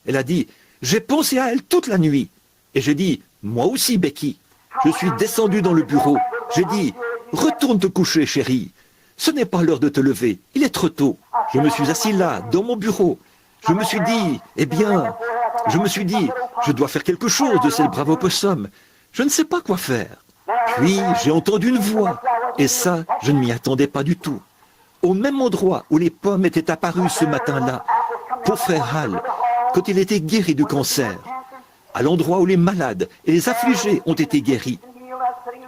Elle a dit, « J'ai pensé à elle toute la nuit. » Et j'ai dit, « Moi aussi, Becky. » Je suis descendu dans le bureau. J'ai dit, « Retourne te coucher, chérie. Ce n'est pas l'heure de te lever. Il est trop tôt. » Je me suis assis là, dans mon bureau. Je me suis dit, je dois faire quelque chose de cette brave opossum. Je ne sais pas quoi faire. Puis, j'ai entendu une voix. Et ça, je ne m'y attendais pas du tout. Au même endroit où les pommes étaient apparues ce matin-là, pour frère Hall, quand il était guéri du cancer. À l'endroit où les malades et les affligés ont été guéris.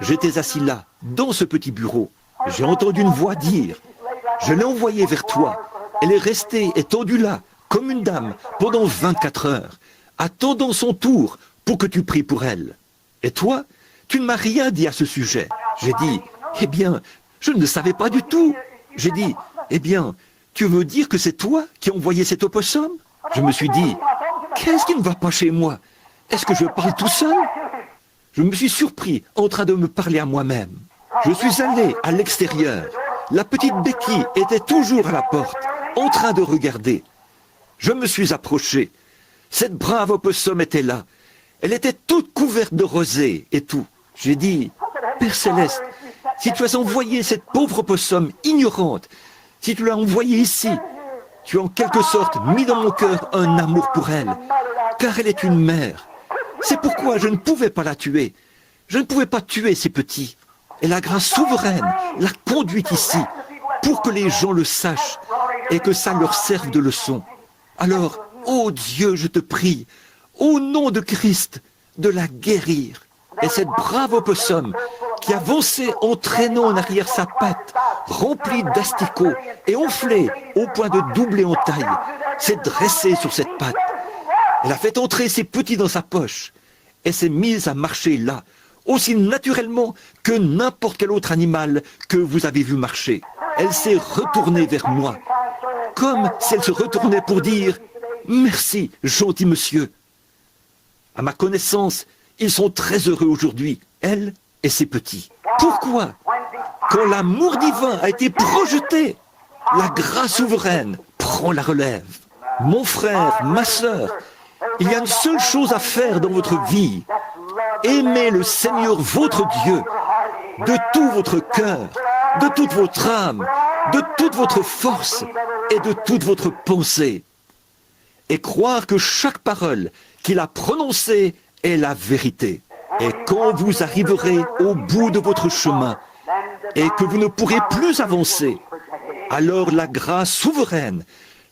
J'étais assis là, dans ce petit bureau. J'ai entendu une voix dire, « Je l'ai envoyée vers toi. Elle est restée étendue là, comme une dame, pendant 24 heures, attendant son tour pour que tu pries pour elle. Et toi, tu ne m'as rien dit à ce sujet. » J'ai dit, « Eh bien, je ne le savais pas du tout. » J'ai dit, « Eh bien, tu veux dire que c'est toi qui as envoyé cet opossum ?» Je me suis dit, « Qu'est-ce qui ne va pas chez moi? Est-ce que je parle tout seul ?» Je me suis surpris en train de me parler à moi-même. Je suis allé à l'extérieur. La petite Becky était toujours à la porte, en train de regarder. Je me suis approché. Cette brave opossum était là. Elle était toute couverte de rosée et tout. J'ai dit, « Père Céleste, si tu as envoyé cette pauvre opossum ignorante, si tu l'as envoyée ici, tu as en quelque sorte mis dans mon cœur un amour pour elle, car elle est une mère. C'est pourquoi je ne pouvais pas la tuer. Je ne pouvais pas tuer ces petits. Et la grâce souveraine l'a conduite ici, pour que les gens le sachent et que ça leur serve de leçon. Alors, ô Dieu, je te prie, au nom de Christ, de la guérir. » Et cette brave opossum qui avançait en traînant en arrière sa patte, remplie d'asticots et enflée au point de doubler en taille, s'est dressée sur cette patte. Elle a fait entrer ses petits dans sa poche et s'est mise à marcher là, aussi naturellement que n'importe quel autre animal que vous avez vu marcher. Elle s'est retournée vers moi, comme si elle se retournait pour dire « Merci, gentil monsieur ». À ma connaissance, ils sont très heureux aujourd'hui, elle et ses petits. Pourquoi? Quand l'amour divin a été projeté, la grâce souveraine prend la relève. Mon frère, ma sœur, il y a une seule chose à faire dans votre vie. Aimez le Seigneur votre Dieu de tout votre cœur, de toute votre âme, de toute votre force et de toute votre pensée. Et croire que chaque parole qu'il a prononcée est la vérité. Et quand vous arriverez au bout de votre chemin et que vous ne pourrez plus avancer, alors la grâce souveraine,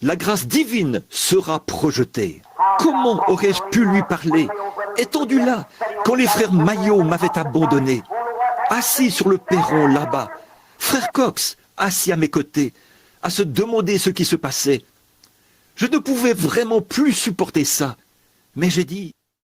la grâce divine sera projetée. Comment aurais-je pu lui parler, étendu là, quand les frères Maillot m'avaient abandonné, assis sur le perron là-bas, frère Cox assis à mes côtés, à se demander ce qui se passait. Je ne pouvais vraiment plus supporter ça, mais j'ai dit...